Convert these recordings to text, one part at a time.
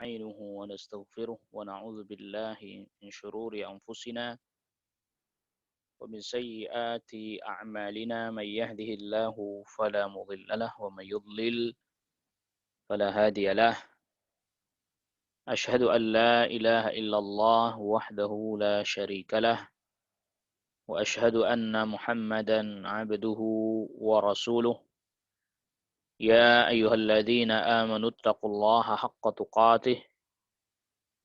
ونستعينه ونستغفره ونعوذ بالله من شرور أنفسنا ومن سيئات أعمالنا من يهده الله فلا مضل له ومن يضلل فلا هادي له أشهد أن لا إله إلا الله وحده لا شريك له وأشهد أن محمدا عبده ورسوله يا أيها الذين آمنوا اتقوا الله حق تقاته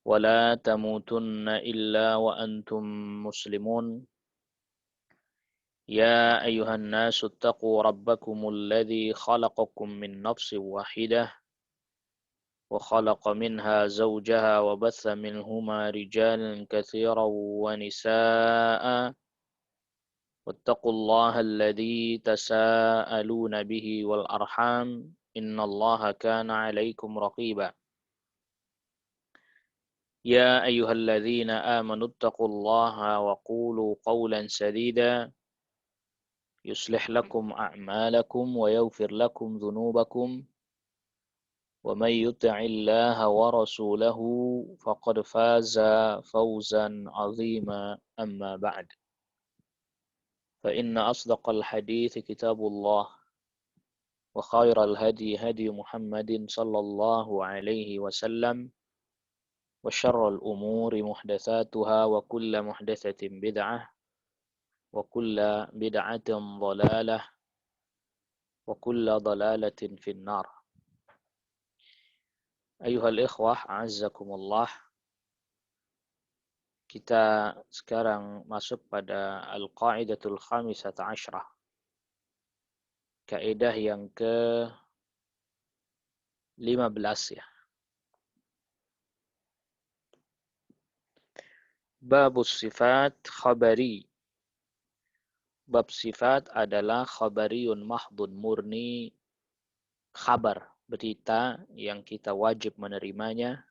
ولا تموتن إلا وأنتم مسلمون يا أيها الناس اتقوا ربكم الذي خلقكم من نفس واحدة وخلق منها زوجها وبث منهما رجالا كثيرا ونساء واتقوا الله الذي تساءلون به والأرحام إن الله كان عليكم رقيبا يا أيها الذين آمنوا اتقوا الله وقولوا قولا سديدا يصلح لكم أعمالكم ويغفر لكم ذنوبكم ومن يطع الله ورسوله فقد فاز فوزا عظيما أما بعد فإن أصدق الحديث كتاب الله وخير الهدي هدي محمد صلى الله عليه وسلم وشر الأمور محدثاتها وكل محدثة بدعة وكل بدعة ضلالة وكل ضلالة في النار. Ayuhal ikhwah, a'azzakumullah. Kita sekarang masuk pada al-qa'idatul khamisata asyrah. Kaidah yang ke-15 ya. Babus sifat khabari. Bab sifat adalah khabariyun mahdun murni, khabar, berita yang kita wajib menerimanya.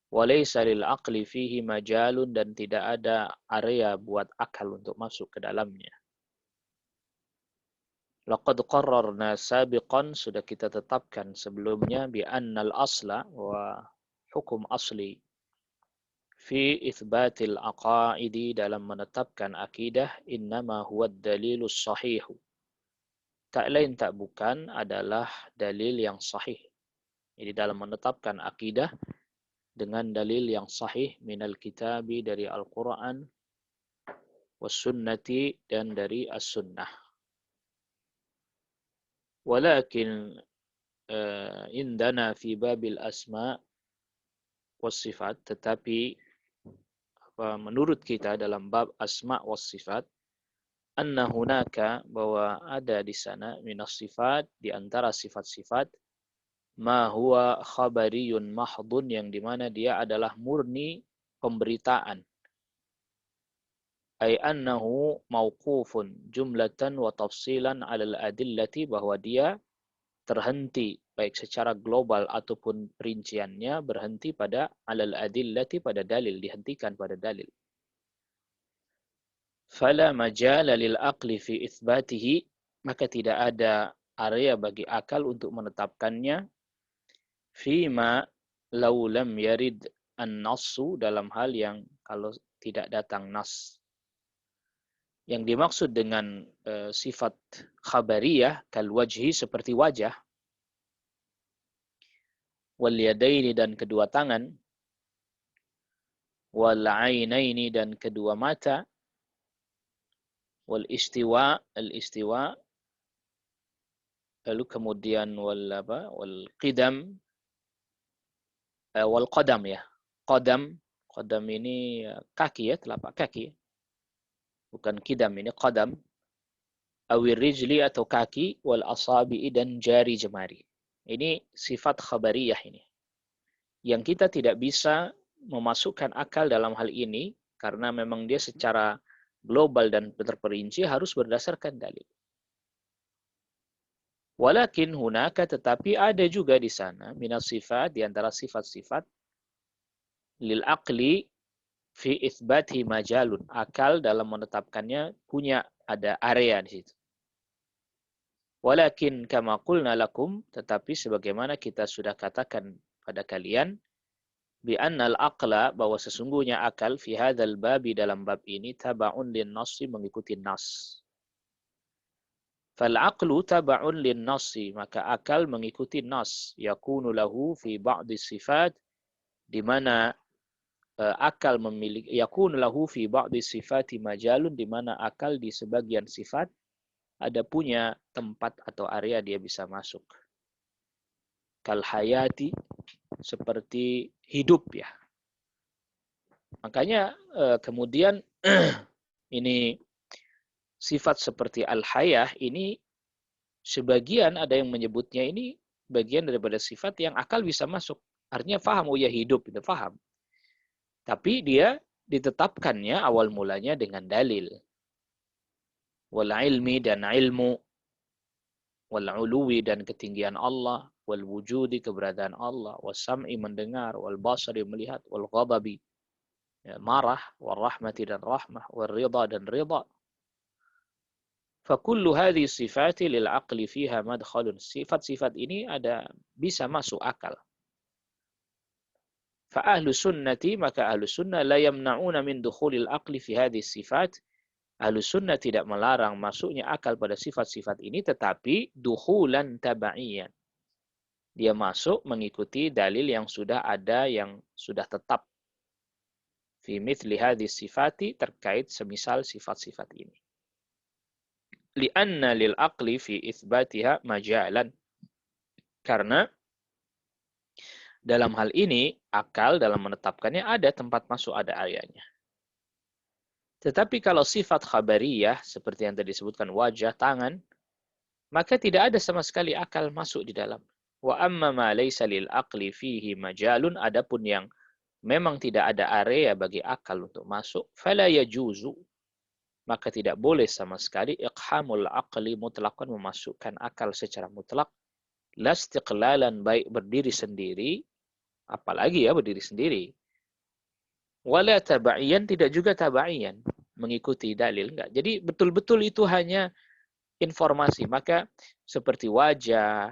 Walaysa lil aqli fihi majalun, dan tidak ada area buat akal untuk masuk ke dalamnya. Laqad qarrarna sabiqan, sudah kita tetapkan sebelumnya, bi annal asla, wa hukum asli fi itsbatil aqaidi, dalam menetapkan akidah, innama huwa dalilus sahihu, tak lain tak bukan adalah dalil yang sahih. Jadi dalam menetapkan akidah dengan dalil yang sahih, minal kitabi, dari Al-Quran, was sunnati, dan dari as-sunnah. Walakin indana fi babil asma was sifat, tetapi menurut kita dalam bab asma was sifat, anna hunaka, bahwa ada di sana, minas sifat, di antara sifat-sifat, ma huwa khabariyun mahdun, yang dimana dia adalah murni pemberitaan. Ay annahu mauqufun jumlatan wa tafsilan alal adillati, bahwa dia terhenti baik secara global ataupun perinciannya berhenti pada alal adillati, pada dalil, dihentikan pada dalil. Fala majala lil aqli fi itsbatihi, maka tidak ada area bagi akal untuk menetapkannya, fima law lam yarid an-nassu, dalam hal yang kalau tidak datang nas. Yang dimaksud dengan sifat khabariyah, kal wajhi, seperti wajah, wal yadaini, dan kedua tangan, wal ainaini, dan kedua mata, wal istiwa, al istiwa, lalu kemudian wal qidam, wal qadam ya. Qadam ini kaki ya, telapak kaki. Bukan kidam, ini qadam. Awir rijli, atau kaki, wal asabi'i, dan jari jemari. Ini sifat khabariyah ini. Yang kita tidak bisa memasukkan akal dalam hal ini, karena memang dia secara global dan terperinci harus berdasarkan dalil. Walakin hunaka, tetapi ada juga di sana, minas sifat, di antara sifat-sifat, lil aqli fi itsbathi majalun, akal dalam menetapkannya punya ada area di situ. Walakin kama qulna lakum, tetapi sebagaimana kita sudah katakan pada kalian bi annal aqla, bahwa sesungguhnya akal fi hadzal babi, dalam bab ini tabaun lin nassi, mengikuti nas. Fal aqlu tabaun lin nassi, maka akal mengikuti nas. Yakunu lahu fi ba'di sifat, di mana akal memiliki, yakunu lahu fi ba'di sifati majalun, di mana akal di sebagian sifat ada punya tempat atau area dia bisa masuk. Kal hayati, seperti hidup ya. Makanya kemudian ini sifat seperti al-hayah ini sebagian ada yang menyebutnya ini bagian daripada sifat yang akal bisa masuk. Artinya faham, oh ya hidup, itu faham. Tapi dia ditetapkannya awal mulanya dengan dalil. Wal ilmi, dan ilmu. Wal uluwi, dan ketinggian Allah. Wal wujudi, keberadaan Allah. Wal sam'i, mendengar. Wal basari, melihat. Wal ghadabi, ya, marah. Wal rahmati, dan rahmah. Wal ridha, dan ridha. Fakullu hadhi sifati lil aqli fiha madkhalun. Sifat-sifat ini ada bisa masuk akal. Fa ahlu sunnati, maka ahlu sunnah la yamna'una min dukhulil aqli fi hadhi sifat. Ahlu sunnah tidak melarang masuknya akal pada sifat-sifat ini, tetapi dukhulan tabaiyan. Dia masuk mengikuti dalil yang sudah ada, yang sudah tetap. Fi mithli hadhi sifati, terkait semisal sifat-sifat ini. Lianna lil aqli fi itsbatiha majalan. Karena dalam hal ini akal dalam menetapkannya ada tempat masuk, ada areanya. Tetapi kalau sifat khabariyah seperti yang tadi disebutkan wajah, tangan, maka tidak ada sama sekali akal masuk di dalam. Wa amma ma laysa lil aqli fihi majalun, adapun yang memang tidak ada area bagi akal untuk masuk, fala yajuzu, maka tidak boleh sama sekali iqhamul aqli mutlaqan, memasukkan akal secara mutlak, la istiqlalan, baik berdiri sendiri, apalagi ya berdiri sendiri, wala tabaiyan, tidak juga tabaiyan, mengikuti dalil, enggak. Jadi betul-betul itu hanya informasi. Maka seperti wajah,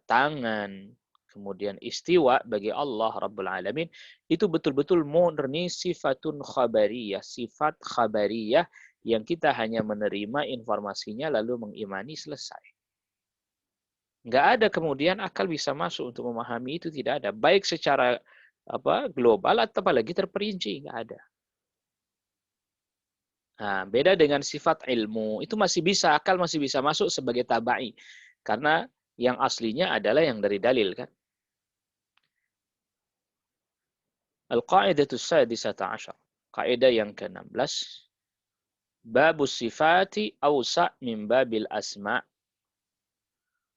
tangan, kemudian istiwa bagi Allah Rabbul Alamin, itu betul-betul murni sifatun khabariyah, sifat khabariyah yang kita hanya menerima informasinya lalu mengimani, selesai. Nggak ada kemudian akal bisa masuk untuk memahami itu, tidak ada. Baik secara global atau apalagi terperinci, nggak ada. Nah, beda dengan sifat ilmu, itu masih bisa, akal masih bisa masuk sebagai tabai. Karena yang aslinya adalah yang dari dalil kan. Al-Qa'idatus Sadisata Asyar. Kaidah yang ke-16. Babus sifati awsa' min babil asma'.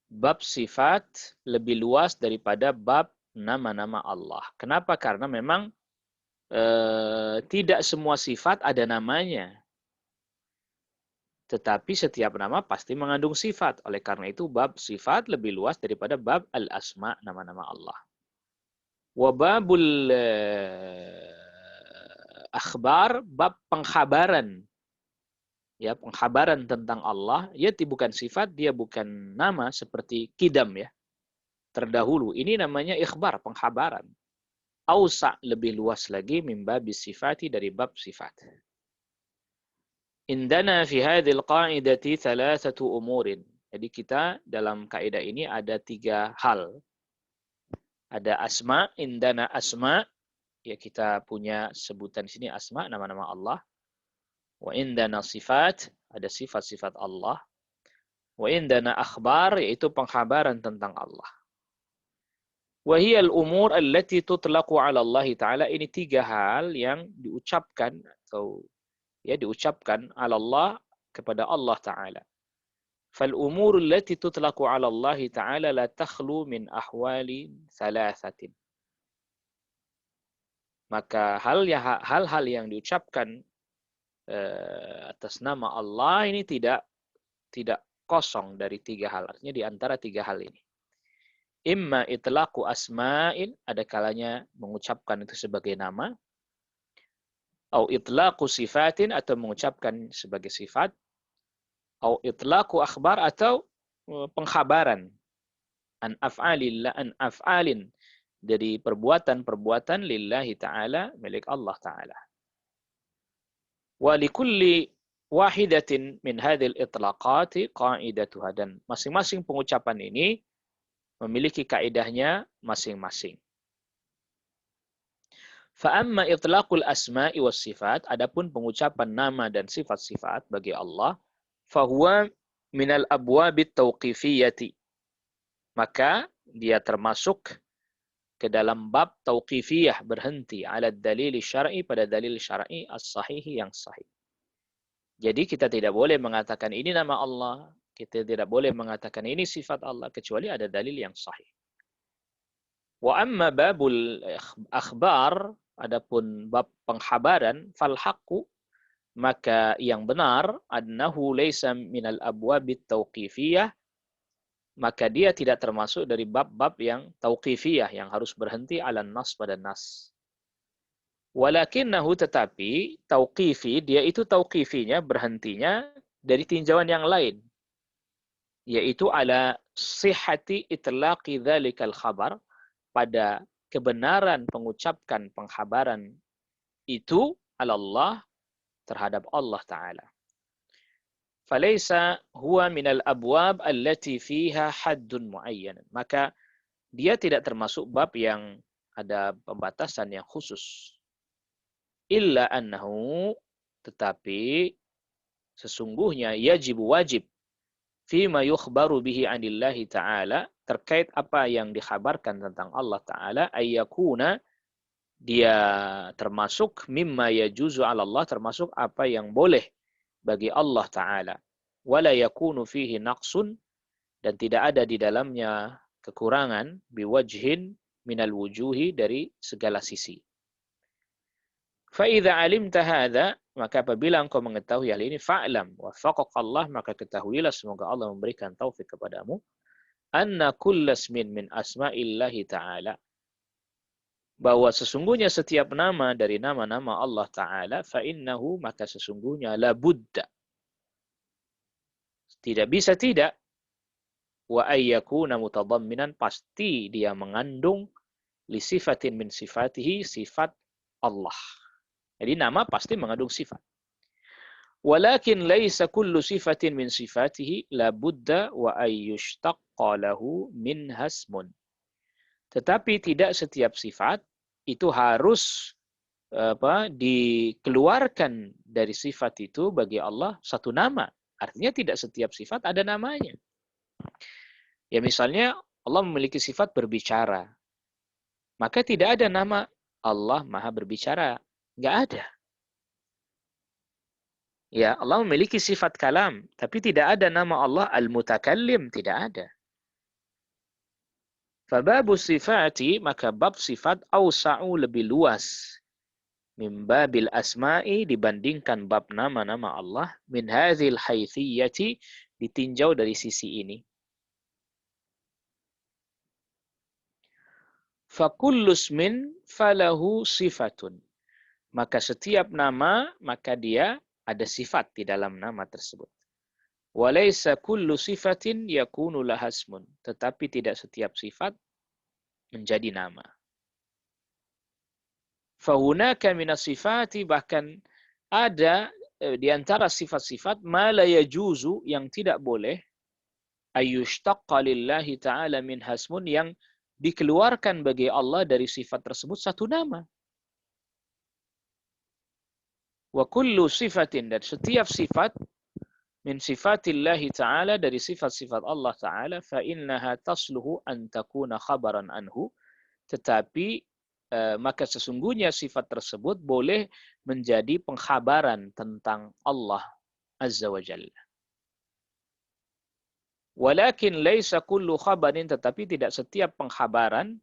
Bab sifat lebih luas daripada bab nama-nama Allah. Kenapa? Karena memang tidak semua sifat ada namanya. Tetapi setiap nama pasti mengandung sifat. Oleh karena itu bab sifat lebih luas daripada bab al-asma', nama-nama Allah. Wa babul akhbar, bab pengkhabaran. Ya, pengkhabaran tentang Allah, ya bukan sifat, dia bukan nama seperti kidam ya. Terdahulu, ini namanya ikhbar, pengkhabaran. Ausa, lebih luas lagi, min babis sifati, dari bab sifat. Indana fi hadhil qa'idati thalathatu umurin. Jadi kita dalam kaidah ini ada 3 hal. Ada asma, indana asma, ya kita punya sebutan di sini asma, nama-nama Allah. Wa indana sifat, ada sifat-sifat Allah. Wa indana akhbar, yaitu pengkhabaran tentang Allah. Wa hiya al-umur allati tutlaqu 'ala Allah Ta'ala. Ini 3 hal yang diucapkan atau diucapkan 'ala Allah, kepada Allah Ta'ala. Fal umur allati tutlaqu 'ala Allah Ta'ala la takhlu min ahwali thalathatin. Maka hal-hal yang diucapkan atas nama Allah ini tidak kosong dari 3 hal. Artinya di antara 3 hal ini. Imma itlaqu asma'in, ada kalanya mengucapkan itu sebagai nama. Au itlaqu sifatin, atau mengucapkan sebagai sifat. Au itlaqu akhbar, atau pengkhabaran. An af'alin dari perbuatan-perbuatan lillahi ta'ala, milik Allah ta'ala. Wa likulli wahidatin min hadhil itlaqati qa'idatuha, dan masing-masing pengucapan ini memiliki kaidahnya masing-masing. Fa amma itlaqul asma'i was sifat, adapun pengucapan nama dan sifat-sifat bagi Allah, fa huwa minal abwabit tauqifiyyati, maka dia termasuk ke dalam bab tauqifiyah, berhenti ala dalil syar'i, pada dalil syar'i as-sahih, yang sahih. Jadi kita tidak boleh mengatakan ini nama Allah, kita tidak boleh mengatakan ini sifat Allah kecuali ada dalil yang sahih. Wa amma babul akhbar, adapun bab penghabaran, fal haqqu, maka yang benar, annahu laysa minal abwabit tauqifiyah, maka dia tidak termasuk dari bab-bab yang tauqifiyah, yang harus berhenti ala nas, pada nas. Walakinnahu, tetapi tauqifi, dia itu tauqifinya, berhentinya dari tinjauan yang lain, yaitu ala sihhati itlaqi dzalikal khabar, pada kebenaran mengucapkan penghabaran itu ala Allah, terhadap Allah Ta'ala. Falaysa huwa minal abwab allati fiha haddun muayyan, maka dia tidak termasuk bab yang ada pembatasan yang khusus. Illa annahu, tetapi sesungguhnya, wajib fima yukhbaru bihi anillahi ta'ala, terkait apa yang dikhabarkan tentang Allah Ta'ala, ayyakuna, dia termasuk mimma yajuzu ala Allah, termasuk apa yang boleh bagi Allah Ta'ala. Wala yakunu fihi naqsun, dan tidak ada di dalamnya kekurangan, biwajhin minal wujuhi, dari segala sisi. Fa'idha alimta hadha, maka apabila engkau mengetahui hal ini, fa'lam waffaqak Allah, maka ketahuilah, semoga Allah memberikan taufik kepadamu, anna kullasmin min asma'illahi ta'ala, bahwa sesungguhnya setiap nama dari nama-nama Allah Ta'ala, fa'innahu, maka sesungguhnya, la budda, tidak bisa tidak, wa ayyakuna mutadamminan, pasti dia mengandung, li sifatin min sifatihi, sifat Allah. Jadi nama pasti mengandung sifat. Walakin laisa kullu sifatin min sifatihi la budda wa ayyushtaqqa lahu min hasmun. Tetapi tidak setiap sifat itu harus dikeluarkan dari sifat itu bagi Allah satu nama. Artinya tidak setiap sifat ada namanya. Ya misalnya Allah memiliki sifat berbicara. Maka tidak ada nama Allah Maha Berbicara. Nggak ada. Ya, Allah memiliki sifat kalam, tapi tidak ada nama Allah Al-Mutakallim, tidak ada. Fababu sifati, maka bab sifat awsa'u, lebih luas, min babil asma'i, dibandingkan bab nama-nama Allah, min hadzal haitsiyati, ditinjau dari sisi ini. Fakullus min falahu sifatun, maka setiap nama, maka dia ada sifat di dalam nama tersebut. Walaysa kullu sifatin yakunu lahasmun, tetapi tidak setiap sifat menjadi nama. Fahunaka minas sifati, bahkan ada di antara sifat-sifat, ma la yajuzu, yang tidak boleh, ayyushtaqqa lillahi ta'ala min hasmun, yang dikeluarkan bagi Allah dari sifat tersebut satu nama. Wa kullu sifatin, dan setiap sifat, min sifatillahi ta'ala, dari sifat-sifat Allah Ta'ala, fa innaha tasluhu an takuna khabaran anhu, tetapi maka sesungguhnya sifat tersebut boleh menjadi pengkhabaran tentang Allah Azza wa Jalla. Walakin laisa kullu khabarin, tetapi tidak setiap pengkhabaran,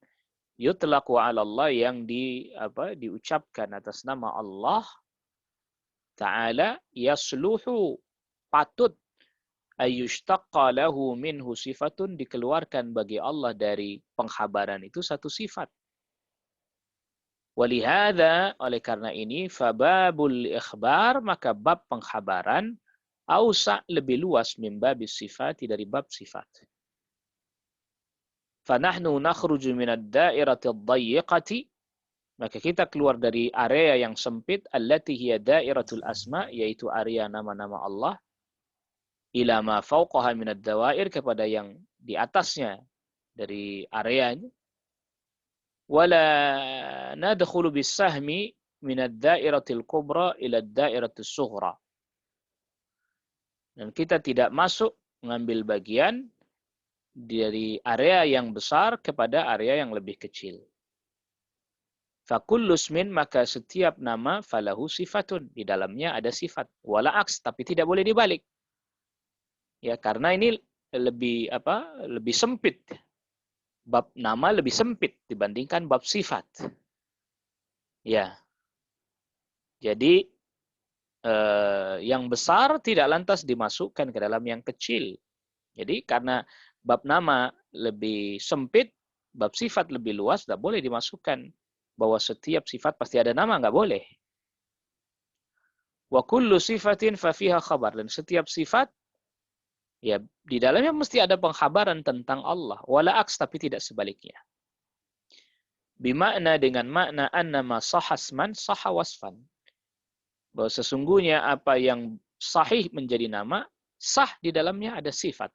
yutlaqu 'ala Allah, yang diucapkan atas nama Allah Ta'ala, yasluhu, patut, ayyushtaqqa lahu minhu sifatun, dikeluarkan bagi Allah dari pengkhabaran itu satu sifat. Walihada, oleh karena ini, fababul ikhbar, maka bab pengkhabaran, ausa, lebih luas, min babis sifati, dari bab sifat. Fanahnu nakhruju minad dairati ad-dayyiqati, maka kita keluar dari area yang sempit, allati hiya dairatul asma, yaitu area nama-nama Allah, ila ma fawqaha minad dawair, kepada yang di atasnya dari areanya. Wala nadkhulu bis-sahmi minad dairatil kubra ila ad-dairatus sughra. Dan kita tidak masuk mengambil bagian dari area yang besar kepada area yang lebih kecil. Fakullu ismin, maka setiap nama, falahu sifatun, di dalamnya ada sifat. Wala aks, tapi tidak boleh dibalik. Ya, karena ini lebih sempit. Bab nama lebih sempit dibandingkan bab sifat. Ya. Jadi yang besar tidak lantas dimasukkan ke dalam yang kecil. Jadi karena bab nama lebih sempit, bab sifat lebih luas, tidak boleh dimasukkan bahwa setiap sifat pasti ada nama, nggak boleh. Wa kullu sifatin fa fiha khabar, dan setiap sifat ya di dalamnya mesti ada pengkhabaran tentang Allah. Wala aks, tapi tidak sebaliknya. Bimakna, dengan makna annama sahasman saha wasfan, bahwa sesungguhnya apa yang sahih menjadi nama, sah di dalamnya ada sifat.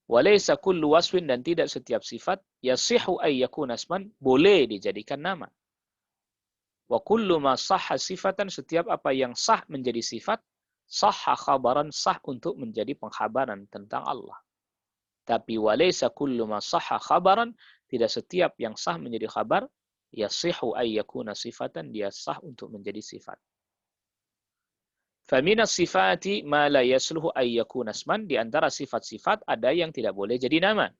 Walaysa kullu wasfin, dan tidak setiap sifat yasihu ay yakuna asman, boleh dijadikan nama. Wa kullu ma sahha sifatan, setiap apa yang sah menjadi sifat, sahha khabaran, sah untuk menjadi pengkhabaran tentang Allah. Tapi walaysa kullu ma sahha khabaran, tidak setiap yang sah menjadi khabar, yasihu ay yakuna sifatan, dia sah untuk menjadi sifat. Famina sifati ma la yasluhu ay yakuna asman, di antara sifat-sifat ada yang tidak boleh jadi nama.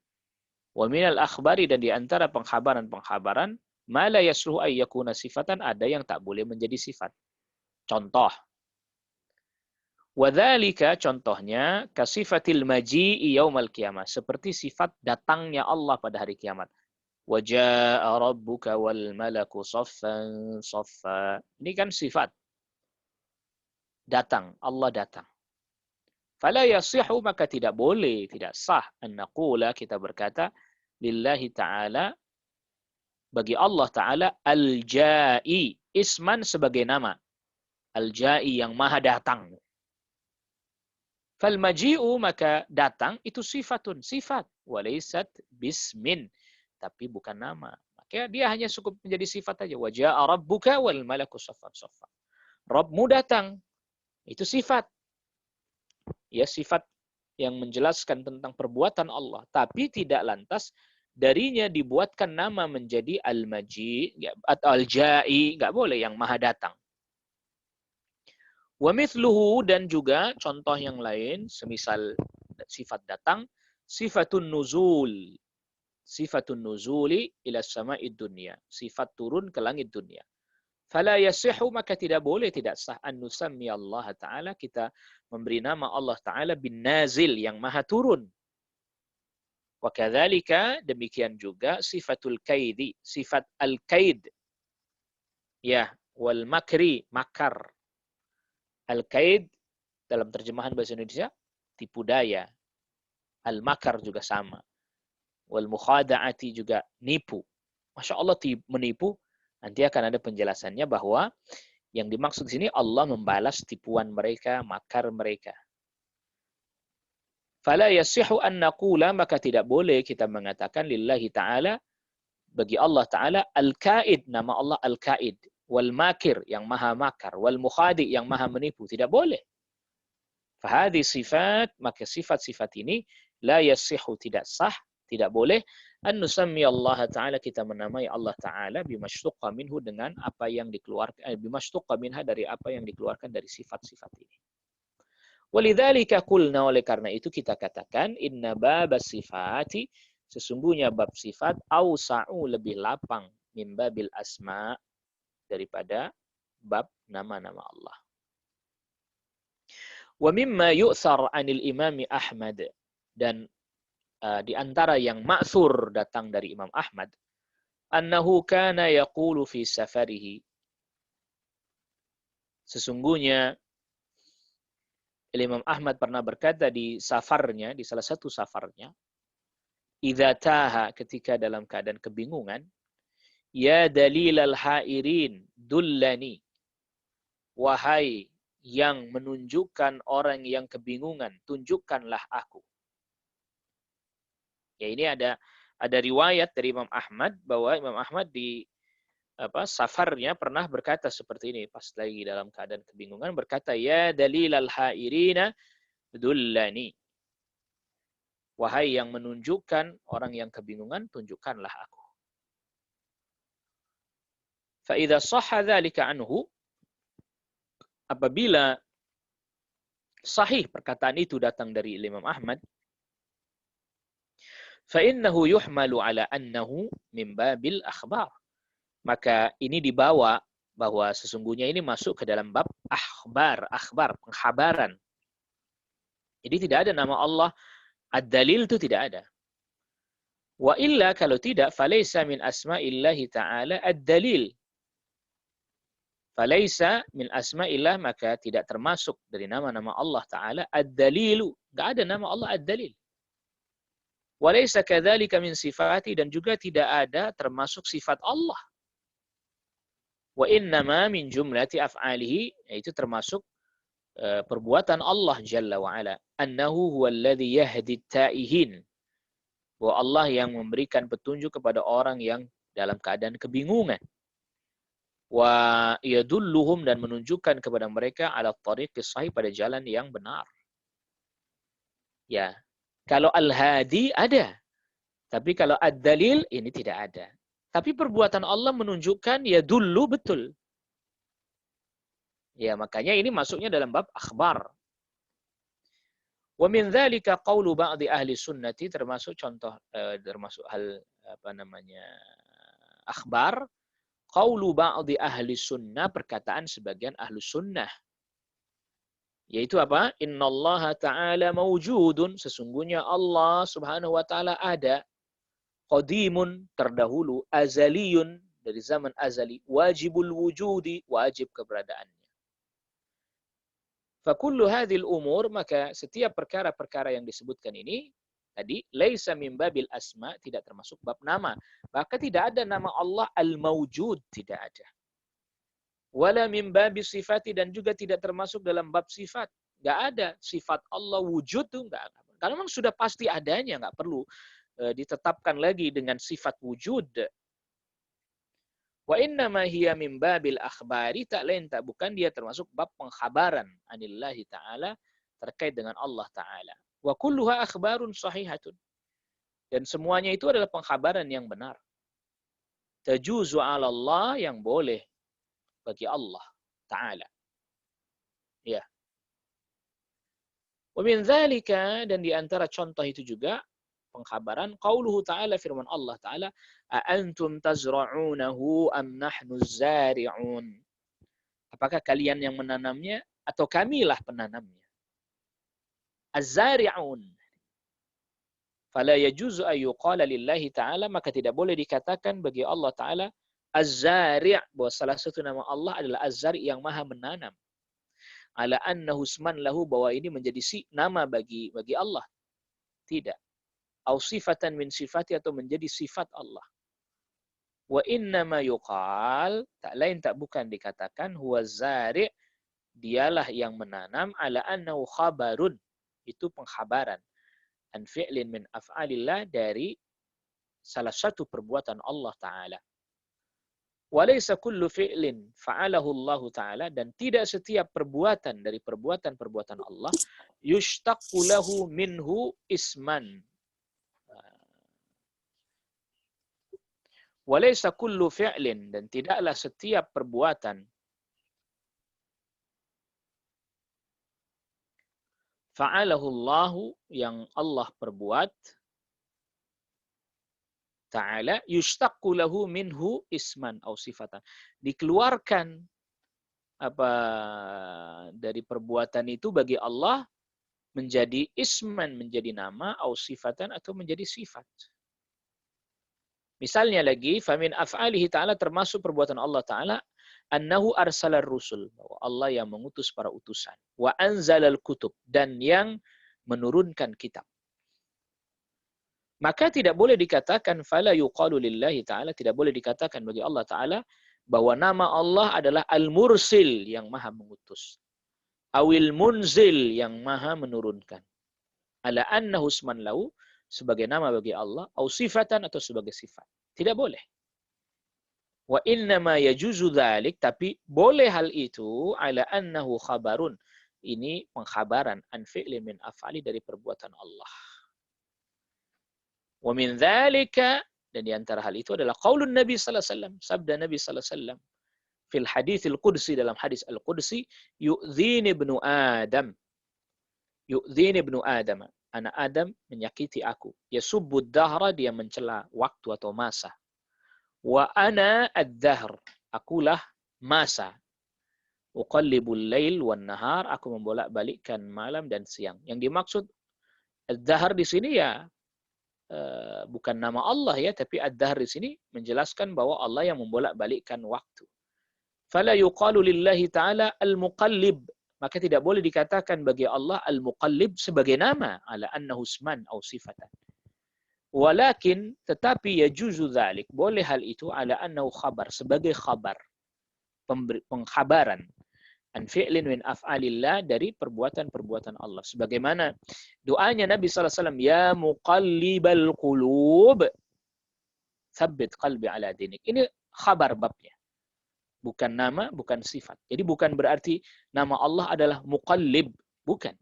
Wa minal akhbari, dan di antara pengkhabaran-pengkhabaran, ma la yasluhu ay yakuna sifatan, ada yang tak boleh menjadi sifat. Contoh. Wa dzalika, contohnya, kasifatil maji'i yaumal qiyamah, seperti sifat datangnya Allah pada hari kiamat. Wa jaa'a rabbuka wal malaku saffan saffa. Ini kan sifat. Datang, Allah datang. Fala yasihu, maka tidak boleh, tidak sah, an naqula, kita berkata, lillahi ta'ala, bagi Allah Ta'ala, al-ja'i, isman, sebagai nama. Al-ja'i, yang maha datang. Fal-maji'u, maka datang, itu sifatun, sifat. Walaysat bismin, tapi bukan nama. Maka dia hanya cukup menjadi sifat saja. Wa jaa'a rabbuka wal malaku saffan saffa. Rabbmu datang, itu sifat. Ya, sifat yang menjelaskan tentang perbuatan Allah, tapi tidak lantas darinya dibuatkan nama menjadi al-maji atau al-ja'i, nggak boleh, yang maha datang. Wa mithluhu, dan juga contoh yang lain semisal sifat datang, sifatun nuzul, sifatun nuzuli ila sama'id dunya, sifat turun ke langit dunia. Fala yasihu, maka tidak boleh, tidak sah, an nusammi Allah Ta'ala, kita memberi nama Allah Ta'ala bin nazil, yang maha turun. Wa kadzalika, demikian juga sifatul kaidi, sifat al-kaid. Ya, wal makri, makar. Al-kaid dalam terjemahan bahasa Indonesia tipu daya. Al-makar juga sama. Wal mukhada'ati juga nipu. Masya Allah, menipu. Nanti akan ada penjelasannya bahwa yang dimaksud di sini Allah membalas tipuan mereka, makar mereka. Fala yasihu an naqula, maka tidak boleh kita mengatakan lillahi ta'ala, bagi Allah Ta'ala, al-kaid, nama Allah al-kaid, wal makir, yang maha makar, wal mukhadi, yang maha menipu, tidak boleh. Fahadi sifat, maka sifat-sifat ini la yasihu, tidak sah, tidak boleh, an nusammi Allah Ta'ala, kita menamai Allah Ta'ala bimashtuqa minhu, dengan apa yang dikeluarkan, bimashtuqa minha, dari apa yang dikeluarkan dari sifat-sifat ini. Walidzalika qulna, oleh karena itu kita katakan, inna babas sifati, sesungguhnya bab sifat, awsa'u, lebih lapang, min babil asma, daripada bab nama-nama Allah. Wa mimma yu'thar anil imami Ahmad, dan di antara yang ma'thur datang dari Imam Ahmad, annahu kana yaqulu fi safarihi, sesungguhnya Imam Ahmad pernah berkata di safarnya, di salah satu safarnya, idza taha, ketika dalam keadaan kebingungan, ya dalilal hairin dullani, wahai yang menunjukkan orang yang kebingungan, tunjukkanlah aku. Ya, ini ada riwayat dari Imam Ahmad bahwa Imam Ahmad di safarnya pernah berkata seperti ini, pas lagi dalam keadaan kebingungan berkata, ya dalilal hairina dullani, wahai yang menunjukkan orang yang kebingungan, tunjukkanlah aku. Fa idza sahha dzalika anhu, apabila sahih perkataan itu datang dari Imam Ahmad, fa innahu yuhmalu ala annahu min babil akhbar, maka ini dibawa bahwa sesungguhnya ini masuk ke dalam bab akhbar, pengkhabaran. Jadi tidak ada nama Allah ad-dalil, itu tidak ada. Wa illa, kalau tidak, falaysa min asma'illahi ta'ala ad-dalil. Falaysa min asma'illah, maka tidak termasuk dari nama-nama Allah Ta'ala ad-dalilu. Tidak ada nama Allah ad-dalil. Walaysa kadzalika min sifati, dan juga tidak ada termasuk sifat Allah. Wa innama min jumlati af'alihi, yaitu termasuk perbuatan Allah Jalla wa'ala. Annahu huwalladhi yahdi ta'ihin, bahwa Allah yang memberikan petunjuk kepada orang yang dalam keadaan kebingungan. Wa yadulluhum, dan menunjukkan kepada mereka ala tariqis sahih, pada jalan yang benar. Ya, kalau al-hadi ada, tapi kalau ad-dalil ini tidak ada. Tapi perbuatan Allah menunjukkan yadullu, betul. Ya, makanya ini masuknya dalam bab akhbar. Wa min dzalika qaulu ba'di ahli sunnati, termasuk contoh termasuk hal akhbar, qaulu ba'di ahli sunnah, perkataan sebagian ahli sunnah, yaitu apa? Innallaha ta'ala mawjudun, sesungguhnya Allah Subhanahu wa taala ada, qadimun, terdahulu, azaliyun, dari zaman azali, wajibul wujudi, wajib keberadaannya. Fakullu hadhil umur, maka setiap perkara-perkara yang disebutkan ini tadi, laisa min babil asma, tidak termasuk bab nama. Maka tidak ada nama Allah al-mawjud, tidak ada. Wala min babis sifati, dan juga tidak termasuk dalam bab sifat. Nggak ada sifat Allah wujud tuh, nggak ada. Karena memang sudah pasti adanya, nggak perlu ditetapkan lagi dengan sifat wujud. Wa innama hiya min babil akhbari, tak lain tak bukan dia termasuk bab pengkhabaran anillahi ta'ala, terkait dengan Allah Ta'ala. Wa kulluha akhbarun sahihatun, dan semuanya itu adalah pengkhabaran yang benar. Tajuzu 'ala Allah, yang boleh bagi Allah Ta'ala. Ya. Wa min dzalika, dan di antara contoh itu juga pengkhabaran, qauluhu ta'ala, firman Allah Ta'ala, a antum tazra'unahu am nahnu zari'un, apakah kalian yang menanamnya atau kamilah penanamnya. Az-zari'un, fala yajuzu an yuqala lillahi ta'ala, maka tidak boleh dikatakan bagi Allah Ta'ala az-zari', bahwa salah satu nama Allah adalah az-zari', yang maha menanam. Ala annahu isman lahu, bahwa ini menjadi nama bagi Allah. Tidak. Au sifatan min sifati, atau menjadi sifat Allah. Wa innama yuqal, tak lain tak bukan dikatakan, huwa zari', dialah yang menanam, ala annahu khabarun, itu pengkhabaran, an fi'lin min af'alillah, dari salah satu perbuatan Allah Ta'ala. Walaysa kullu fi'lin fa'alahu Allah Ta'ala, dan tidak setiap perbuatan dari perbuatan-perbuatan Allah, yushtaqu lahu minhu isman. Walaysa kullu fi'lin, dan tidaklah setiap perbuatan fa'alahu Allah, yang Allah perbuat Ta'ala, yushtaqu lahu minhu isman au sifatan, dikeluarkan dari perbuatan itu bagi Allah menjadi isman, menjadi nama, au sifatan, atau menjadi sifat. Misalnya lagi, famin af'alihi Ta'ala, termasuk perbuatan Allah Ta'ala, annahu arsalar rusul, bahwa Allah yang mengutus para utusan, wa anzalal kutub, dan yang menurunkan kitab. Maka tidak boleh dikatakan fala yuqalu lillahi ta'ala, tidak boleh dikatakan bagi Allah Ta'ala bahwa nama Allah adalah Al-Mursil yang maha mengutus. Awil Munzil yang maha menurunkan. Ala annahu isman lahu, sebagai nama bagi Allah, au sifatan atau sebagai sifat. Tidak boleh. Wa innama yajuzu dzalik, tapi boleh hal itu ala annahu khabarun. Ini pengkhabaran an fi'li min af'ali, dari perbuatan Allah. Wa min dzalika, dan di antara hal itu adalah qaulun Nabi sallallahu alaihi wasallam, sabda Nabi sallallahu alaihi wasallam fil haditsil qudsi, dalam hadis al-qudsi, yu'dzini ibnu Adam. Yu'dzini ibnu Adam. Anak Adam menyakiti aku. Yasubbud dahra, dia mencela waktu atau masa. Wa ana ad-dahr, akulah masa. Uqallibul lail wan nahar, aku membolak-balikkan malam dan siang. Yang dimaksud ad-dahr di sini ya bukan nama Allah ya, tapi ad-dahr di sini menjelaskan bahwa Allah yang membolak-balikkan waktu. Fala yuqalu lillahi ta'ala al-muqallib, maka tidak boleh dikatakan bagi Allah al-muqallib sebagai nama, ala annahu isman au sifatan. Walakin, tetapi yajuzu dzalik, boleh hal itu ala annahu khabar, sebagai khabar, pengkhabaran an fi'lin min af'alillah, dari perbuatan-perbuatan Allah. Sebagaimana doanya Nabi sallallahu alaihi wasallam, ya muqallibal qulub, tsabbit qalbi ala dinik. Ini khabar babnya. Bukan nama, bukan sifat. Jadi bukan berarti nama Allah adalah muqallib, bukan.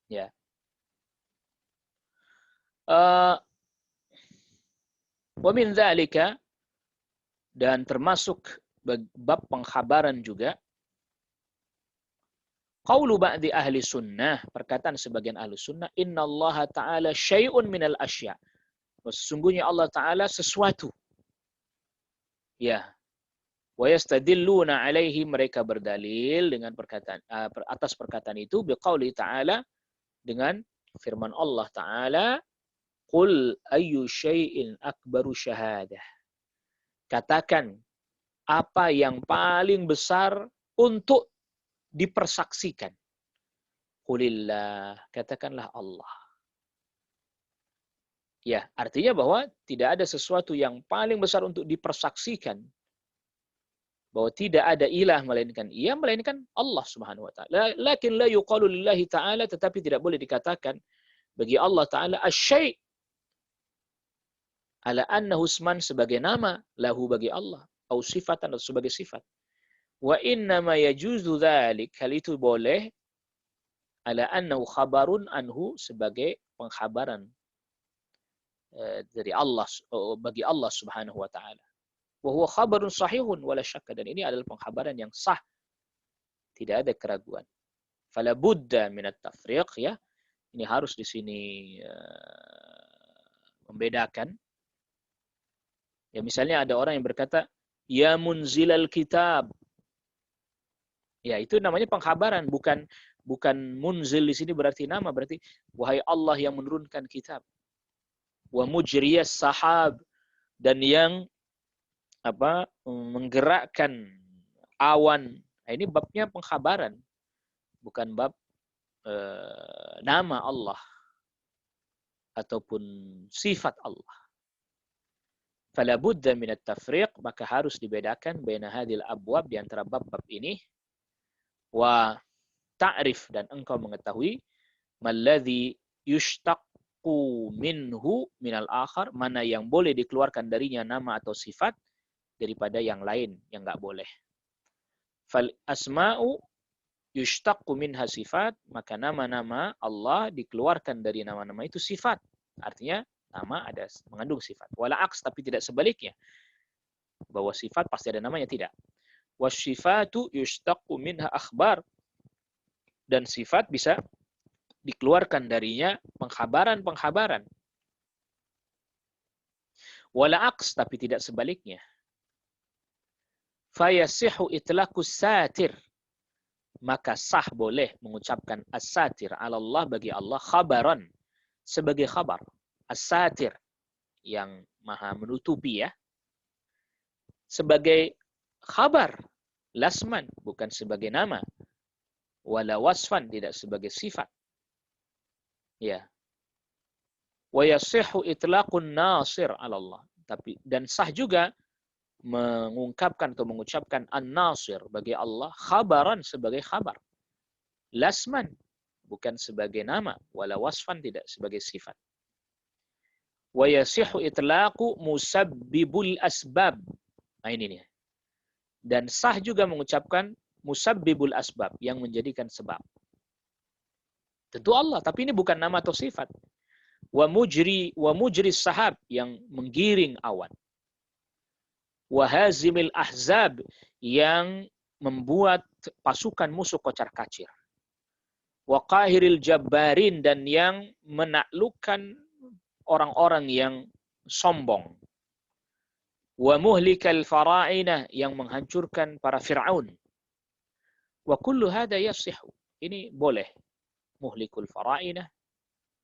Ya. Wa min dzalika, dan termasuk bab pengkhabaran juga, qaulu ba'di ahli sunnah, perkataan sebagian ahli sunnah, innallaha ta'ala syai'un minal asya, sesungguhnya Allah Ta'ala sesuatu. Ya. Wa yastadilluna alaihi, mereka berdalil dengan perkataan atas perkataan itu biqauli ta'ala, dengan firman Allah Ta'ala, qul ayyu syai'in akbaru syahadah, katakan apa yang paling besar untuk dipersaksikan. Qulillah, katakanlah Allah. Ya, artinya bahwa tidak ada sesuatu yang paling besar untuk dipersaksikan, bahwa tidak ada ilah melainkan Ia, melainkan Allah Subhanahu wa taala. Lakin la yuqalu lillahi ta'ala, tetapi tidak boleh dikatakan bagi Allah Ta'ala asy-syai' ala annahu isman, sebagai nama, lahu bagi Allah, atau sifatan, atau sebagai sifat. Wa inna ma yajuzu dzalik, hal itu boleh ala annahu khabarun anhu, sebagai pengkhabaran dari Allah, bagi Allah Subhanahu wa taala. Wa huwa khabarun sahihun wala syakka, dan ini adalah pengkhabaran yang sah, tidak ada keraguan. Fala budda min at-tafriq, ya. Ini harus di sini membedakan. Ya, misalnya ada orang yang berkata, ya munzilal kitab. Ya, itu namanya pengkhabaran, bukan munzil di sini berarti nama, berarti wahai Allah yang menurunkan kitab. Wa mujriyas sahab, dan yang menggerakkan awan. Nah, ini babnya pengkhabaran, bukan bab nama Allah ataupun sifat Allah. Fala budda min at-tafriq, maka harus dibedakan baina hadhil abwab, di antara bab-bab ini, wa ta'rif, dan engkau mengetahui, malladzi yushtaqu minhu minal akhar, mana yang boleh dikeluarkan darinya nama atau sifat daripada yang lain yang enggak boleh. Fal asma'u yushtaqu minha sifat, maka nama-nama Allah dikeluarkan dari nama-nama itu sifat. Artinya nama ada mengandung sifat. Wala aks, tapi tidak sebaliknya, bahwa sifat pasti ada namanya, tidak. Wasyifatu yushtaqu minha akhbar, dan sifat bisa dikeluarkan darinya pengkhabaran-pengkhabaran. Wala aks, tapi tidak sebaliknya. Fayasihu itlaqus satir, maka sah boleh mengucapkan as-satir ala Allah, bagi Allah, khabaran, sebagai khabar. As-satir, yang maha menutupi, ya, sebagai khabar, lasman, bukan sebagai nama, wala wasfan, tidak sebagai sifat. Ya. Wa yasihhu itlaqun nasir 'ala Allah. Tapi dan sah juga mengungkapkan atau mengucapkan an-nasir bagi Allah khabaran sebagai khabar. Lasman bukan sebagai nama, wala wasfan tidak sebagai sifat. Wa yasihhu itlaqu musabbibul asbab. Nah ini nih. Dan sah juga mengucapkan musabbibul asbab yang menjadikan sebab. Tentu Allah, tapi ini bukan nama atau sifat. Wa mujri sahab yang menggiring awan. Wa hazimil ahzab yang membuat pasukan musuh kocar-kacir. Wa qahiril jabbarin dan yang menaklukkan orang-orang yang sombong. Wa muhlikal fara'inah yang menghancurkan para Fir'aun. Wa kullu hada yasihu. Ini boleh. Muhlikul fara'inah,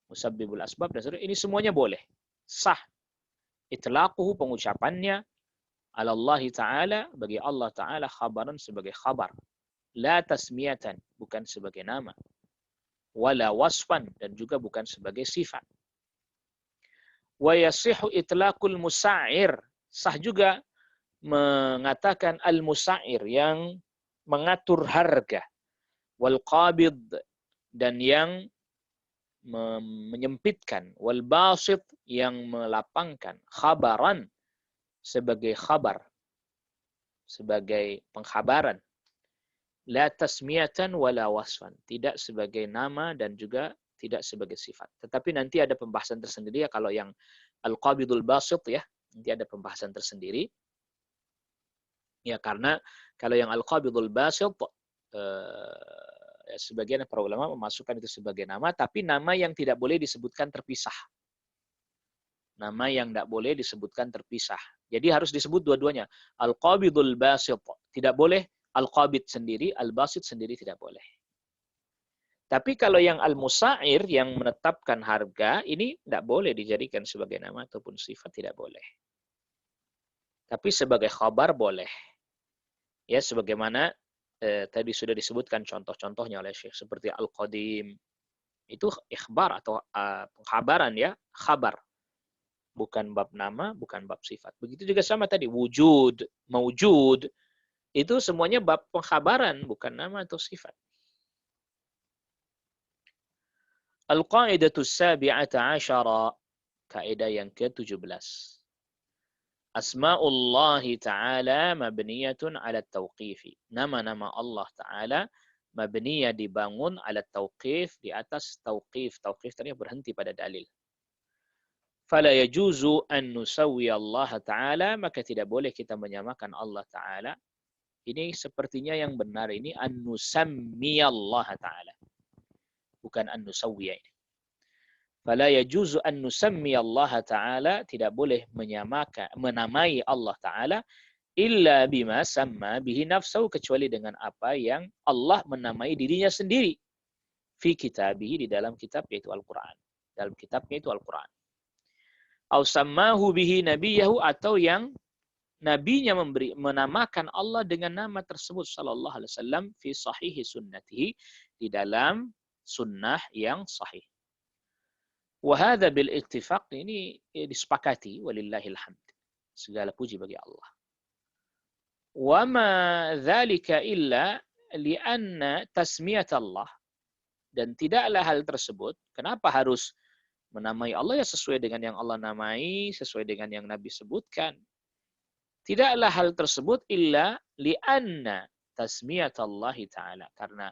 musabbibul asbab, dan ini semuanya boleh. Sah. Itlaquhu pengucapannya ala Allah Ta'ala bagi Allah Ta'ala khabaran sebagai khabar. La tasmiyatan, bukan sebagai nama. Wala wasfan, dan juga bukan sebagai sifat. Wa yasihu itlaqul musa'ir. Sah juga mengatakan al-musa'ir yang mengatur harga. Wal qabid dan yang menyempitkan. Wal basit yang melapangkan. Khabaran sebagai khabar. Sebagai pengkhabaran. La tasmiyatan wala wasfan. Tidak sebagai nama dan juga tidak sebagai sifat. Tetapi nanti ada pembahasan tersendiri ya kalau yang al-qabidul basit ya. Nanti ada pembahasan tersendiri. Ya karena kalau yang al-qabidul basit sebagian para ulama memasukkan itu sebagai nama, tapi nama yang tidak boleh disebutkan terpisah. Nama yang tidak boleh disebutkan terpisah. Jadi harus disebut dua-duanya. Al-qabidul basit. Tidak boleh al-qabid sendiri, al-basit sendiri tidak boleh. Tapi kalau yang al-musa'ir yang menetapkan harga, ini tidak boleh dijadikan sebagai nama ataupun sifat, tidak boleh. Tapi sebagai khabar boleh. Ya, sebagaimana tadi sudah disebutkan contoh-contohnya oleh Syekh. Seperti al-qadim. Itu ikhbar atau pengkhabaran ya, khabar. Bukan bab nama, bukan bab sifat. Begitu juga sama tadi, wujud, mawjud. Itu semuanya bab pengkhabaran, bukan nama atau sifat. Al-qa'idatus sabi'ata asyara, kaidah yang ke-17. Asma'ullahi ta'ala mabniyatun ala tauqifi. Nama-nama Allah ta'ala mabniyah dibangun ala tauqif, di atas tauqif. Tauqif tadi berhenti pada dalil. Fala yajuzu an nusawwi Allah ta'ala, maka tidak boleh kita menyamakan Allah ta'ala. Ini sepertinya yang benar ini an-nusammi Allah Ta'ala. Bukan an-nusawwiya ini. Fala yajuzu an-nusammi Allah Ta'ala, tidak boleh menamai Allah Ta'ala illa bima samma bihi nafsahu, kecuali dengan apa yang Allah menamai dirinya sendiri. Fi kitabihi, di dalam kitab yaitu Al-Quran. Dalam kitabnya itu Al-Quran. Au sammahu bihi nabiyahu, atau yang nabinya menamakan Allah dengan nama tersebut sallallahu alaihi wasallam fi sahihi sunnatihi, di dalam sunnah yang sahih. Wa hadza bil ittifaq, ini disepakati walillahil hamd. Segala puji bagi Allah. Wa ma dzalika illa li'anna tasmiyat Allah, dan tidaklah hal tersebut, kenapa harus menamai Allah, ya sesuai dengan yang Allah namai, sesuai dengan yang Nabi sebutkan. Tidaklah hal tersebut illa li'anna tasmiyatallahi ta'ala, karena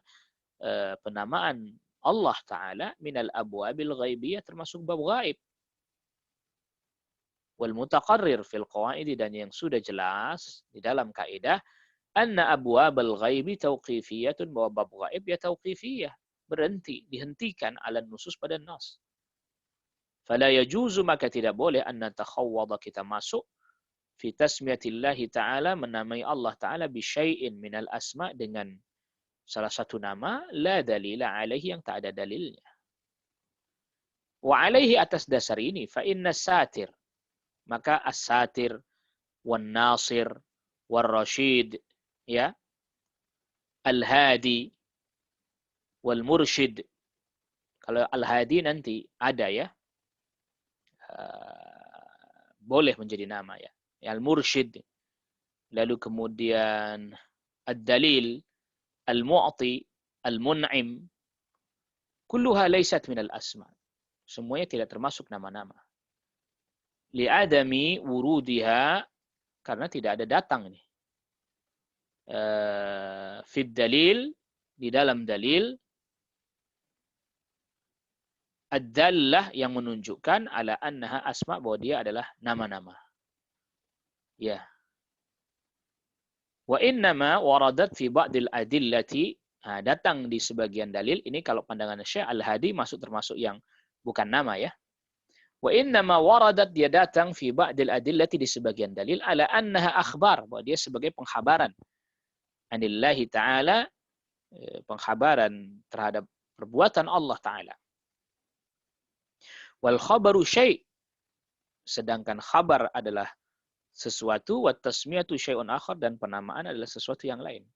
penamaan Allah ta'ala minal abwabil ghaibiyah, termasuk bab gaib. Wal mutaqarrir fil qawaid, dan yang sudah jelas di dalam kaidah, anna abwabal ghaibi tauqifiyatun, bahwa bab gaib ya tauqifiyah, berhenti, dihentikan ala nusus pada nas. Fala yajuzu, maka tidak boleh, an natakhawwada, kita masuk fi tasmiyatillahi ta'ala, menamai Allah ta'ala bisyai'in minal asma, dengan salah satu nama la dalila alaihi, yang tak ada dalilnya. Wa alaihi, atas dasar ini, fa inna satir, maka as-satir wan nasir wal rashid, ya, al-hadi wal mursyid. Kalau al-hadi nanti ada ya, boleh menjadi nama ya. Al-mursyid, lalu kemudian ad-dalil, al-mu'ti, al-mun'im, kulluha laysat minal asma. Semuanya tidak termasuk nama-nama. Li'adami wurudiha, karena tidak ada datang ini. Fid dalil, di dalam dalil, ad-dallah yang menunjukkan ala annaha asma, bahwa dia adalah nama-nama. Ya. Wa innama waradat fi ba'dil adillati, datang di sebagian dalil, ini kalau pandangan Syekh Al-Hadi masuk termasuk yang bukan nama ya. Wa innama waradat, dia datang fi ba'dil adillati, di sebagian dalil, ala annaha akhbar, bahwa dia sebagai pengkhabaran. Anillahi ta'ala, pengkhabaran terhadap perbuatan Allah Ta'ala. Wal khabaru syai', sedangkan khabar adalah sesuatu, wa tasmiyatu syai'un akhar, dan penamaan adalah sesuatu yang lain.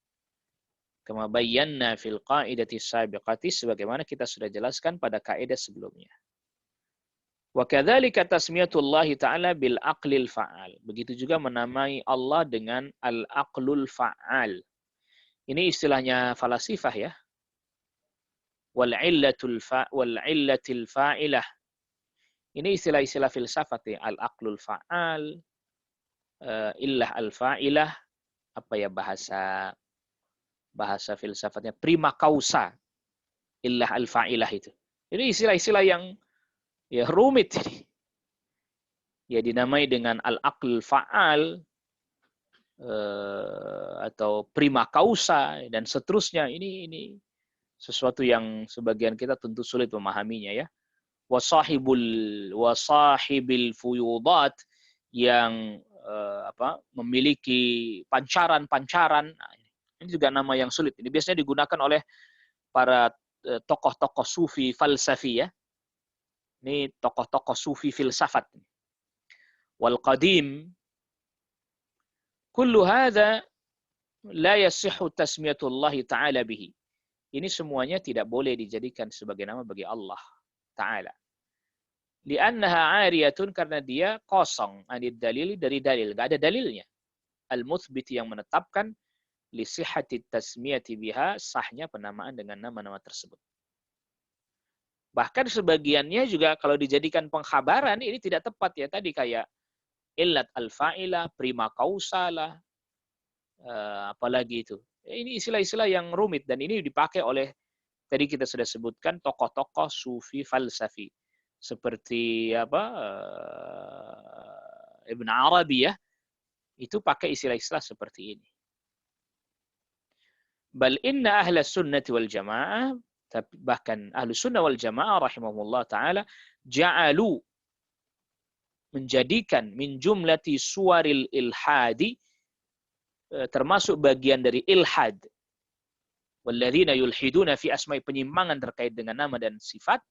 Kama bayyana fil qa'idati sabiqati, sebagaimana kita sudah jelaskan pada kaidah sebelumnya. Wa kadzalika tasmiyatullah ta'ala bil aqlil fa'al. Begitu juga menamai Allah dengan al-aqlul fa'al. Ini istilahnya falasifah ya. Wal illatil fa'ilah. Ini istilah-istilah filsafat ya. Al-aqlul fa'al, illah al-fa'ilah, apa ya bahasa filsafatnya, prima causa, illah al-fa'ilah itu. Ini istilah-istilah yang ya rumit ini. Ya dinamai dengan al-aql fa'al, atau prima causa dan seterusnya. Ini sesuatu yang sebagian kita tentu sulit memahaminya ya. Wasahibil fuyudat, yang memiliki pancaran-pancaran. Nah, ini juga nama yang sulit. Ini biasanya digunakan oleh para tokoh-tokoh sufi falsafi ya. Ini tokoh-tokoh sufi filsafat. Wal qadim, kullu hadza la yasihhu tasmiyatullah ta'ala bihi. Ini semuanya tidak boleh dijadikan sebagai nama bagi Allah Ta'ala. Li'annaha 'ariyatun, karena dia kosong, anid dalil, dari dalil, enggak ada dalilnya. Al-muthbit, yang menetapkan li sihhati tasmiyati biha, sahnya penamaan dengan nama-nama tersebut. Bahkan sebagiannya juga kalau dijadikan pengkhabaran ini tidak tepat ya, tadi kayak illat al-fa'ilah, prima causa lah, apalagi itu. Ini istilah-istilah yang rumit, dan ini dipakai oleh, tadi kita sudah sebutkan, tokoh-tokoh sufi falsafi. Seperti Ibn Arabi ya, itu pakai istilah-istilah seperti ini. Bal inna ahla sunnati wal jamaah, bahkan ahlu sunnah wal jamaah rahimahullah ta'ala, ja'alu, menjadikan min jumlati suwaril ilhadi, termasuk bagian dari ilhad, walladzina yulhiduna fi asma'i, penyimpangan terkait dengan nama dan sifat,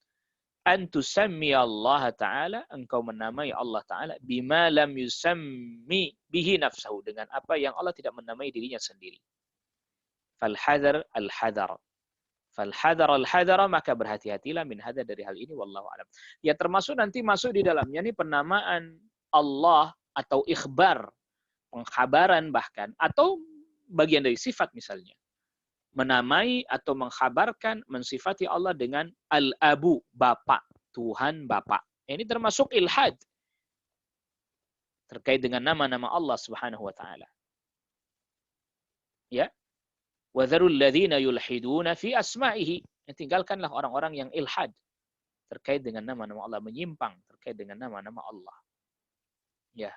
an tusammi Allah Ta'ala, engkau menamai Allah Ta'ala, bima lam yusammi bihi nafsahu, dengan apa yang Allah tidak menamai dirinya sendiri. Falhadar al-hadar. Falhadar al-hadar, maka berhati-hatilah min hadar, dari hal ini, wallahu alam. Ya termasuk nanti masuk di dalamnya ini penamaan Allah, atau ikhbar, pengkhabaran bahkan, atau bagian dari sifat misalnya. Menamai atau mengkhabarkan, mensifati Allah dengan al-abu, bapak, Tuhan bapak. Ini termasuk ilhad terkait dengan nama-nama Allah Subhanahu wa taala. Ya. Wa dzarul ladzina yulhiduna fi asma'ihi. Tinggalkanlah orang-orang yang ilhad terkait dengan nama-nama Allah, menyimpang terkait dengan nama-nama Allah. Ya.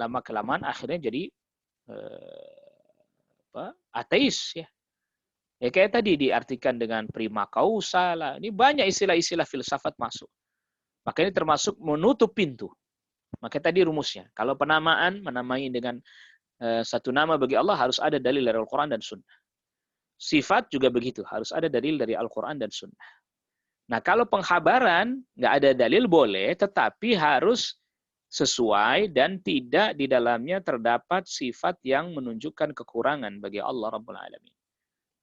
Lama kelamaan akhirnya jadi ateis ya. Ya kayak tadi diartikan dengan prima causa lah. Ini banyak istilah-istilah filsafat masuk. Maka ini termasuk menutup pintu. Maka tadi rumusnya. Kalau penamaan, menamai dengan satu nama bagi Allah, harus ada dalil dari Al-Quran dan Sunnah. Sifat juga begitu. Harus ada dalil dari Al-Quran dan Sunnah. Nah kalau pengkhabaran, nggak ada dalil boleh, tetapi harus sesuai dan tidak di dalamnya terdapat sifat yang menunjukkan kekurangan bagi Allah Rabbul Alamin.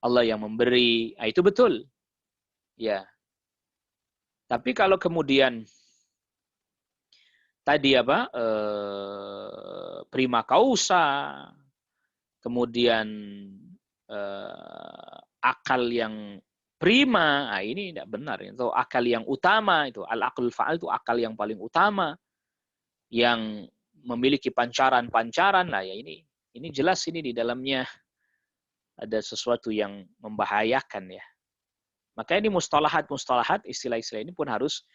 Allah yang memberi, itu betul. Ya. Tapi kalau kemudian tadi apa prima causa, kemudian akal yang prima, nah ini tidak benar. Itu akal yang utama, itu al-aqlul fa'al itu akal yang paling utama, yang memiliki pancaran-pancaran. Nah ya ini jelas ini di dalamnya ada sesuatu yang membahayakan ya. Maka ini mustalahat, istilah-istilah ini pun harus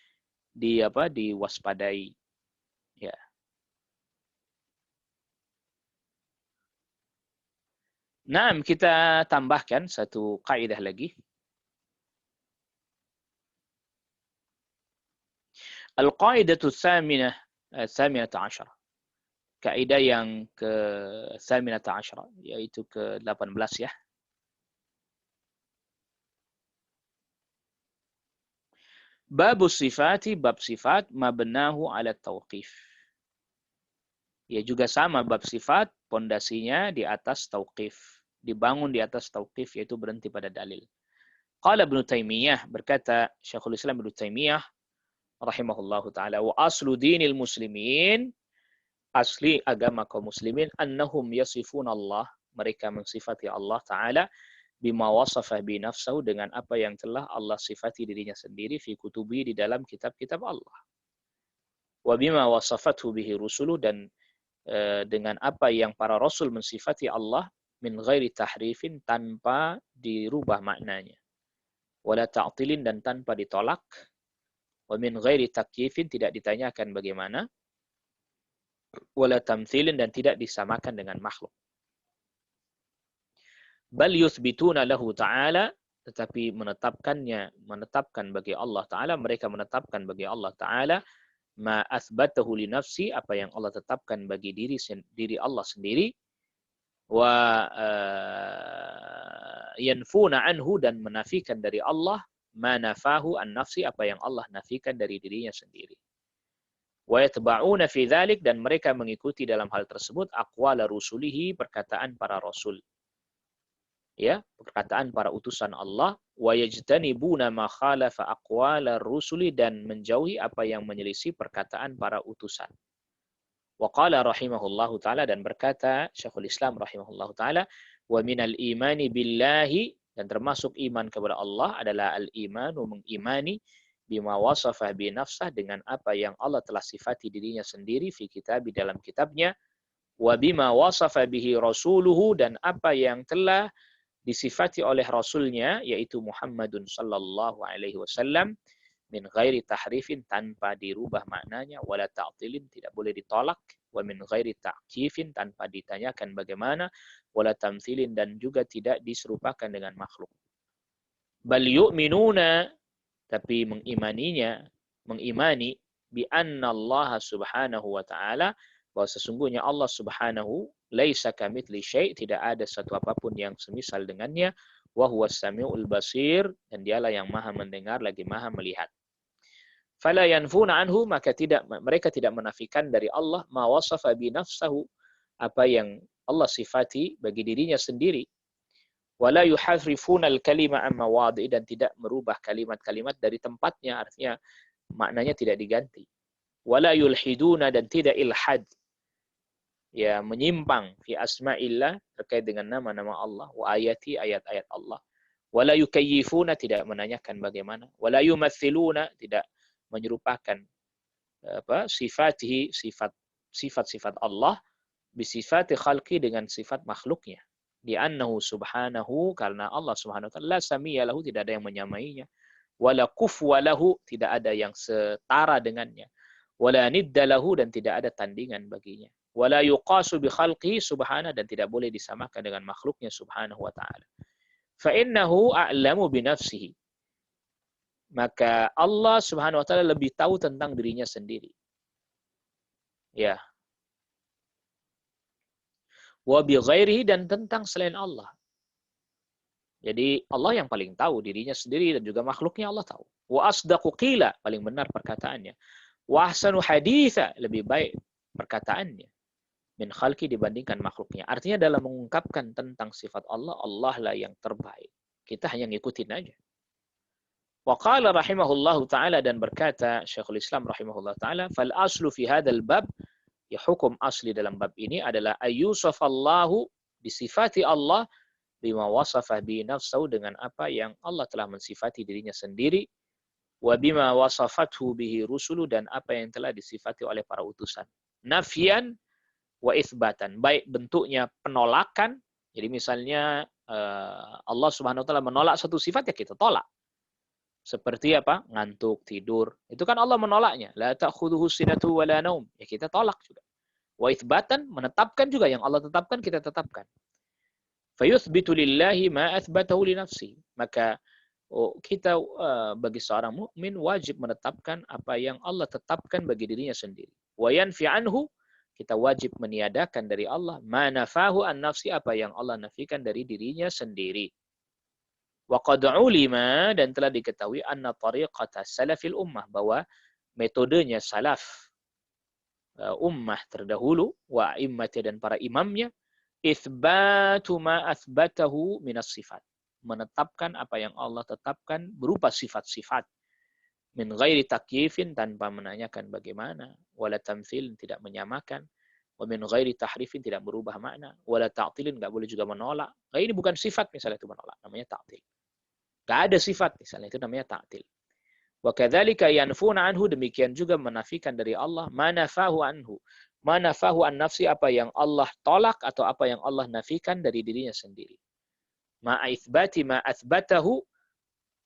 diwaspadai. Ya. Nah, kita tambahkan satu kaidah lagi. Al-qaidatu tsaminata asyara. Kaidah yang ke-tsaminata asyara, yaitu ke-18 ya. Babus sifati, bab sifat, mabnahu ala tauqif. Ya juga sama bab sifat, pondasinya di atas tauqif. Dibangun di atas tauqif, yaitu berhenti pada dalil. Qala Ibnu Taimiyah, berkata Syekhul Islam Ibnu Taimiyah rahimahullahu taala, wa aslu dinil muslimin, asli agama kaum muslimin, annahum yasifuna Allah, mereka mensifati Allah taala bima wasafa bi nafsahu, dengan apa yang telah Allah sifati dirinya sendiri, fi kutubi, di dalam kitab-kitab Allah, wa bima wasafathu bihi rusuluh, dan dengan apa yang para rasul mensifati Allah, min ghairi tahrifin, tanpa dirubah maknanya, wala ta'tilin, dan tanpa ditolak, wa min ghairi takyifin, tidak ditanyakan bagaimana, wala tamthilin, dan tidak disamakan dengan makhluk. Bal yuthbituna lahu ta'ala, tetapi menetapkan bagi Allah Ta'ala, mereka menetapkan bagi Allah Ta'ala ma athbatahu li nafsi, apa yang Allah tetapkan bagi diri Allah sendiri, wa yanfuna anhu, dan menafikan dari Allah ma nafahu an nafsi, apa yang Allah nafikan dari dirinya sendiri. Wa yatba'una fi dzalik, dan mereka mengikuti dalam hal tersebut aqwala rusulihi, perkataan para rasul. Ya, perkataan para utusan Allah, wa yajtanibuna ma khalafa aqwala rusuli, dan menjauhi apa yang menyelisih perkataan para utusan. Wa qala rahimahullahu taala, dan berkata Syekhul Islam rahimahullahu taala, wa minal imani billahi, dan termasuk iman kepada Allah adalah al-imanu, mengimani, bima wasafa bi nafsah, dengan apa yang Allah telah sifati dirinya sendiri, fi kitab, di dalam kitabnya, wa bima wasafa bihi rasuluhu, dan apa yang telah disifati oleh rasulnya, yaitu Muhammadun sallallahu alaihi wasallam, min ghairi tahrifin, tanpa dirubah maknanya, wala ta'tilin, tidak boleh ditolak, wa min ghairi ta'kifin, tanpa ditanyakan bagaimana, wala tamthilin, dan juga tidak diserupakan dengan makhluk. Bal yu'minuna, tapi mengimani bi anna Allah subhanahu wa ta'ala, bahwa sesungguhnya Allah subhanahu, laisa kamitsli syai', tidak ada satu apapun yang semisal dengannya, wa huwas samiul basir, dan dialah yang maha mendengar lagi maha melihat. Fala yanfuna anhu, maka mereka tidak menafikan dari Allah ma wasafa bi nafsahu, apa yang Allah sifati bagi dirinya sendiri. Wala yuharrifuna al-kalima amma wadi', dan tidak merubah kalimat-kalimat dari tempatnya, artinya maknanya tidak diganti. Wala yulhiduna, dan tidak ilhad, ya menyimpang, fi asma'illah, terkait dengan nama-nama Allah, wa ayati, ayat-ayat Allah. Wala yukayyifuna, tidak menanyakan bagaimana. Wala yumathiluna, tidak menyerupakan sifatihi, sifat-sifat Allah, bisifati khalqi, dengan sifat makhluknya. Di annahu subhanahu, karena Allah subhanahu wa ta'ala, la samiyya lahu, tidak ada yang menyamainya. Wala kufwa lahu, tidak ada yang setara dengannya. Wala nidda lahu, dan tidak ada tandingan baginya. Wala yuqasu bi khalqihi subhanahu, dan tidak boleh disamakan dengan makhluknya subhanahu wa ta'ala. Fa innahu a'lamu bi nafsihi, maka Allah subhanahu wa ta'ala lebih tahu tentang dirinya sendiri. Ya. Wa bi ghairihi, dan tentang selain Allah. Jadi Allah yang paling tahu dirinya sendiri, dan juga makhluknya Allah tahu. Wa asdaqu qila, paling benar perkataannya. Wa ahsanu haditha, lebih baik perkataannya, min khalqi, dibandingkan makhluknya. Artinya dalam mengungkapkan tentang sifat Allah, Allah lah yang terbaik. Kita hanya ngikutin aja. Wa qala rahimahullahu ta'ala, dan berkata Syekhul Islam rahimahullah ta'ala, fal aslu fi hadzal bab, ya hukum asli dalam bab ini adalah ayyusafallahu, disifati Allah, bima wasafa bi nafsahu, dengan apa yang Allah telah mensifati dirinya sendiri, wa bima wasafathu bihi rusulu, dan apa yang telah disifati oleh para utusan. Nafyan wa itsbatan, baik bentuknya penolakan, jadi misalnya Allah Subhanahu wa taala menolak satu sifat, ya kita tolak. Seperti apa? Ngantuk, tidur. Itu kan Allah menolaknya. La ta'khudhuhu sinatu wa la naum. Ya kita tolak juga. Wa itsbatan, menetapkan juga yang Allah tetapkan, kita tetapkan. Fayuthbitu lillahi ma athbatahu li nafsi. Maka kita bagi seorang mukmin wajib menetapkan apa yang Allah tetapkan bagi dirinya sendiri. Wa yanfi anhu, kita wajib meniadakan dari Allah ma nafahu an nafsi, apa yang Allah nafikan dari dirinya sendiri. Wa qad ulima, dan telah diketahui, anna tariqata salafil ummah, bahwa metodenya salaf ummah terdahulu, wa immati, dan para imamnya, itsbatu ma athbatahu minas sifat, menetapkan apa yang Allah tetapkan berupa sifat-sifat, min ghairi takyifin, tanpa menanyakan bagaimana, wala tamtsilin, tidak menyamakan, wa min ghairi tahrifin, tidak merubah makna, wala ta'tilin, enggak boleh juga menolak. Nah, ini bukan sifat misalnya, itu menolak, namanya ta'til. Enggak ada sifat misalnya, itu namanya ta'til. Wa kadzalika yanfuna anhu, demikian juga menafikan dari Allah manafahu anhu, manafahu an nafsi, apa yang Allah tolak atau apa yang Allah nafikan dari dirinya sendiri. Ma itsbati ma athbatahu,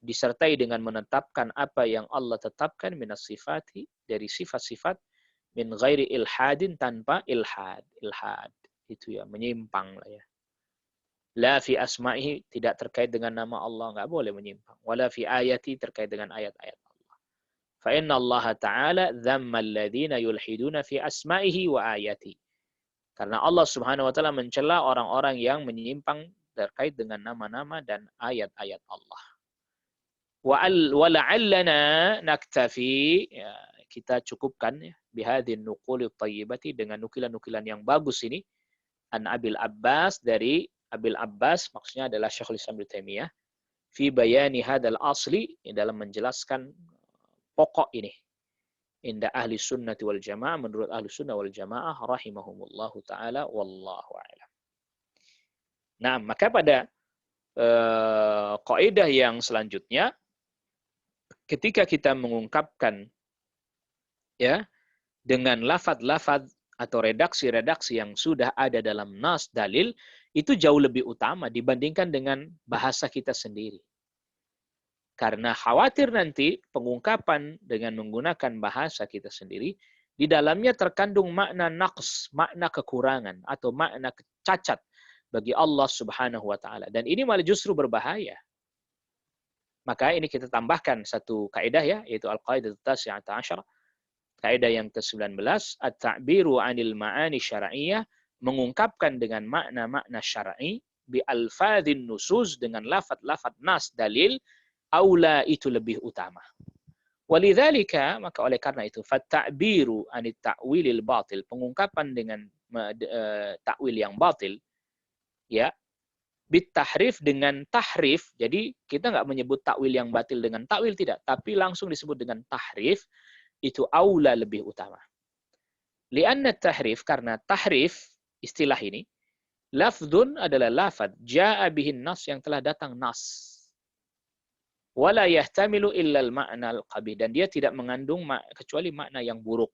disertai dengan menetapkan apa yang Allah tetapkan, minas sifati, dari sifat-sifat, min ghairi ilhadin, tanpa ilhad. Ilhad itu ya menyimpang lah ya. La fi asma'ihi, tidak terkait dengan nama Allah, enggak boleh menyimpang. Wala fi ayati, terkait dengan ayat-ayat Allah. Fa inna Allah ta'ala dzamma alladziina yulhiduna fi asma'ihi wa ayati. Karena Allah Subhanahu wa taala mencela orang-orang yang menyimpang terkait dengan nama-nama dan ayat-ayat Allah. Wa la'allana naktafi, ya, kita cukupkan ya, bihadhin nuquli thayyibati, dengan nukilan-nukilan yang bagus ini, an Abil Abbas, dari Abil Abbas, maksudnya adalah Syekhul Islam Ibnu Taimiyah, fi bayani hadzal asli, dalam menjelaskan pokok ini, inda ahli sunnati wal jamaah, menurut ahli sunnah wal jamaah rahimahumullahu ta'ala, wallahu a'lam. Nah, maka pada kaidah yang selanjutnya, ketika kita mengungkapkan ya dengan lafaz-lafaz atau redaksi-redaksi yang sudah ada dalam nas dalil, itu jauh lebih utama dibandingkan dengan bahasa kita sendiri. Karena khawatir nanti pengungkapan dengan menggunakan bahasa kita sendiri, di dalamnya terkandung makna naqs, makna kekurangan, atau makna cacat bagi Allah Subhanahu wa ta'ala. Dan ini malah justru berbahaya. Maka ini kita tambahkan satu kaidah ya, yaitu al-qaidah at-tasi'ata asyara. Kaidah yang ke-19, at-ta'biru 'anil ma'ani syar'iyyah, mengungkapkan dengan makna-makna syar'i, bi alfadzin nusus, dengan lafaz-lafaz nas dalil, aula, itu lebih utama. Walidzalika, maka oleh karena itu, fat-ta'biru 'anit ta'wilil batil, pengungkapan dengan takwil yang batil, ya, bitahrif, dengan tahrif. Jadi kita nggak menyebut takwil yang batil dengan takwil, tidak, tapi langsung disebut dengan tahrif, itu aula, lebih utama. Lianna tahrif, karena tahrif, istilah ini, lafdzun adalah lafadz, ja'a bihin nas, yang telah datang nas. Wala yahtamilu illa al-ma'na al-qabih, dan dia tidak mengandung kecuali makna yang buruk.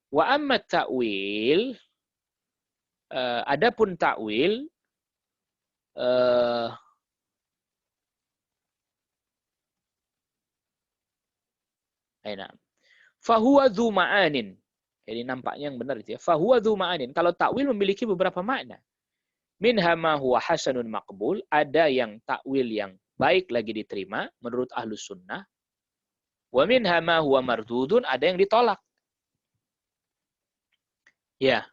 Wa amma ta'wil, adapun ta'wil, fahuwa dzu ma'anin. Jadi nampaknya yang benar itu ya. Fahuwa dzu ma'anin. Kalau takwil memiliki beberapa makna. Minha ma huwa hasanun maqbul, ada yang takwil yang baik lagi diterima menurut ahlus sunnah. Wa minha ma huwa mardudun, ada yang ditolak. Ya.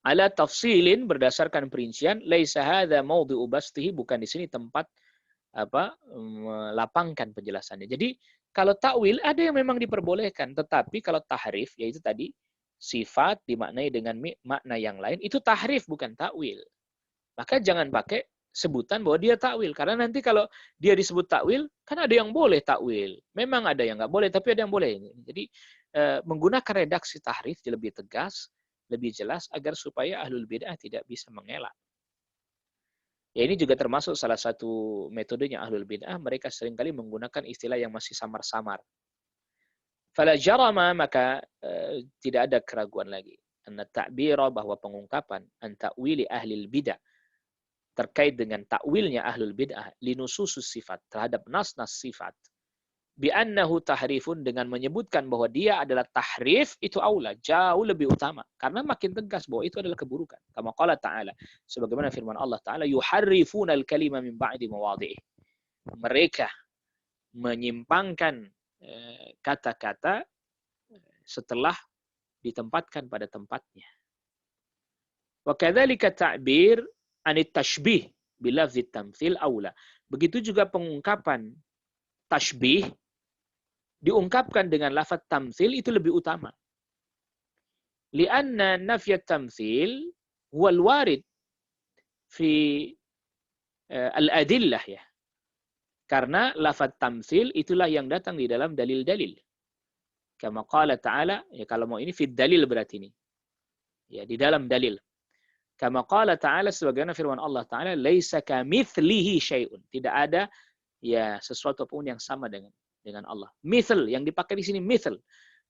Ala tafsilin, berdasarkan perincian, laisa hadza mawdhi'u bastihi, bukan di sini tempat melapangkan penjelasannya. Jadi kalau takwil ada yang memang diperbolehkan, tetapi kalau tahrif, yaitu tadi sifat dimaknai dengan makna yang lain, itu tahrif bukan takwil. Maka jangan pakai sebutan bahwa dia takwil. Karena nanti kalau dia disebut takwil, kan ada yang boleh takwil. Memang ada yang nggak boleh, tapi ada yang boleh. Jadi menggunakan redaksi tahrif lebih tegas, lebih jelas, agar supaya ahlul bid'ah tidak bisa mengelak. Ya ini juga termasuk salah satu metodenya ahlul bid'ah, mereka seringkali menggunakan istilah yang masih samar-samar. Fala jarama, maka tidak ada keraguan lagi. Anna ta'bira, bahwa pengungkapan an ta'wili ahlil bid'ah, terkait dengan takwilnya ahlul bid'ah linususus sifat, terhadap nas-nas sifat, bi'annahu tahrifun, dengan menyebutkan bahwa dia adalah tahrif, itu aula, jauh lebih utama, karena makin tegas bahwa itu adalah keburukan. Kama qala ta'ala, sebagaimana firman Allah Ta'ala, yuharrifuna al-kalima min ba'di mawadhi'ih, mereka menyimpangkan kata-kata setelah ditempatkan pada tempatnya. Wa kadzalika ta'bir anit tashbih bilafzi tamtsil aula. Begitu juga pengungkapan tashbih diungkapkan dengan lafaz tamtsil itu lebih utama. Lianna nafyat tamtsil huwa al-warid fi al-adillah, ya. Karena lafaz tamtsil itulah yang datang di dalam dalil-dalil. Kama qala ta'ala, ya kalau mau ini fi dalil berarti ini. Ya, di dalam dalil. Kama qala ta'ala, sebagaimana firman Allah Ta'ala, laisa kamitslihi syai'un. Tidak ada ya sesuatu pun yang sama dengan Allah. Mithal yang dipakai di sini mithal,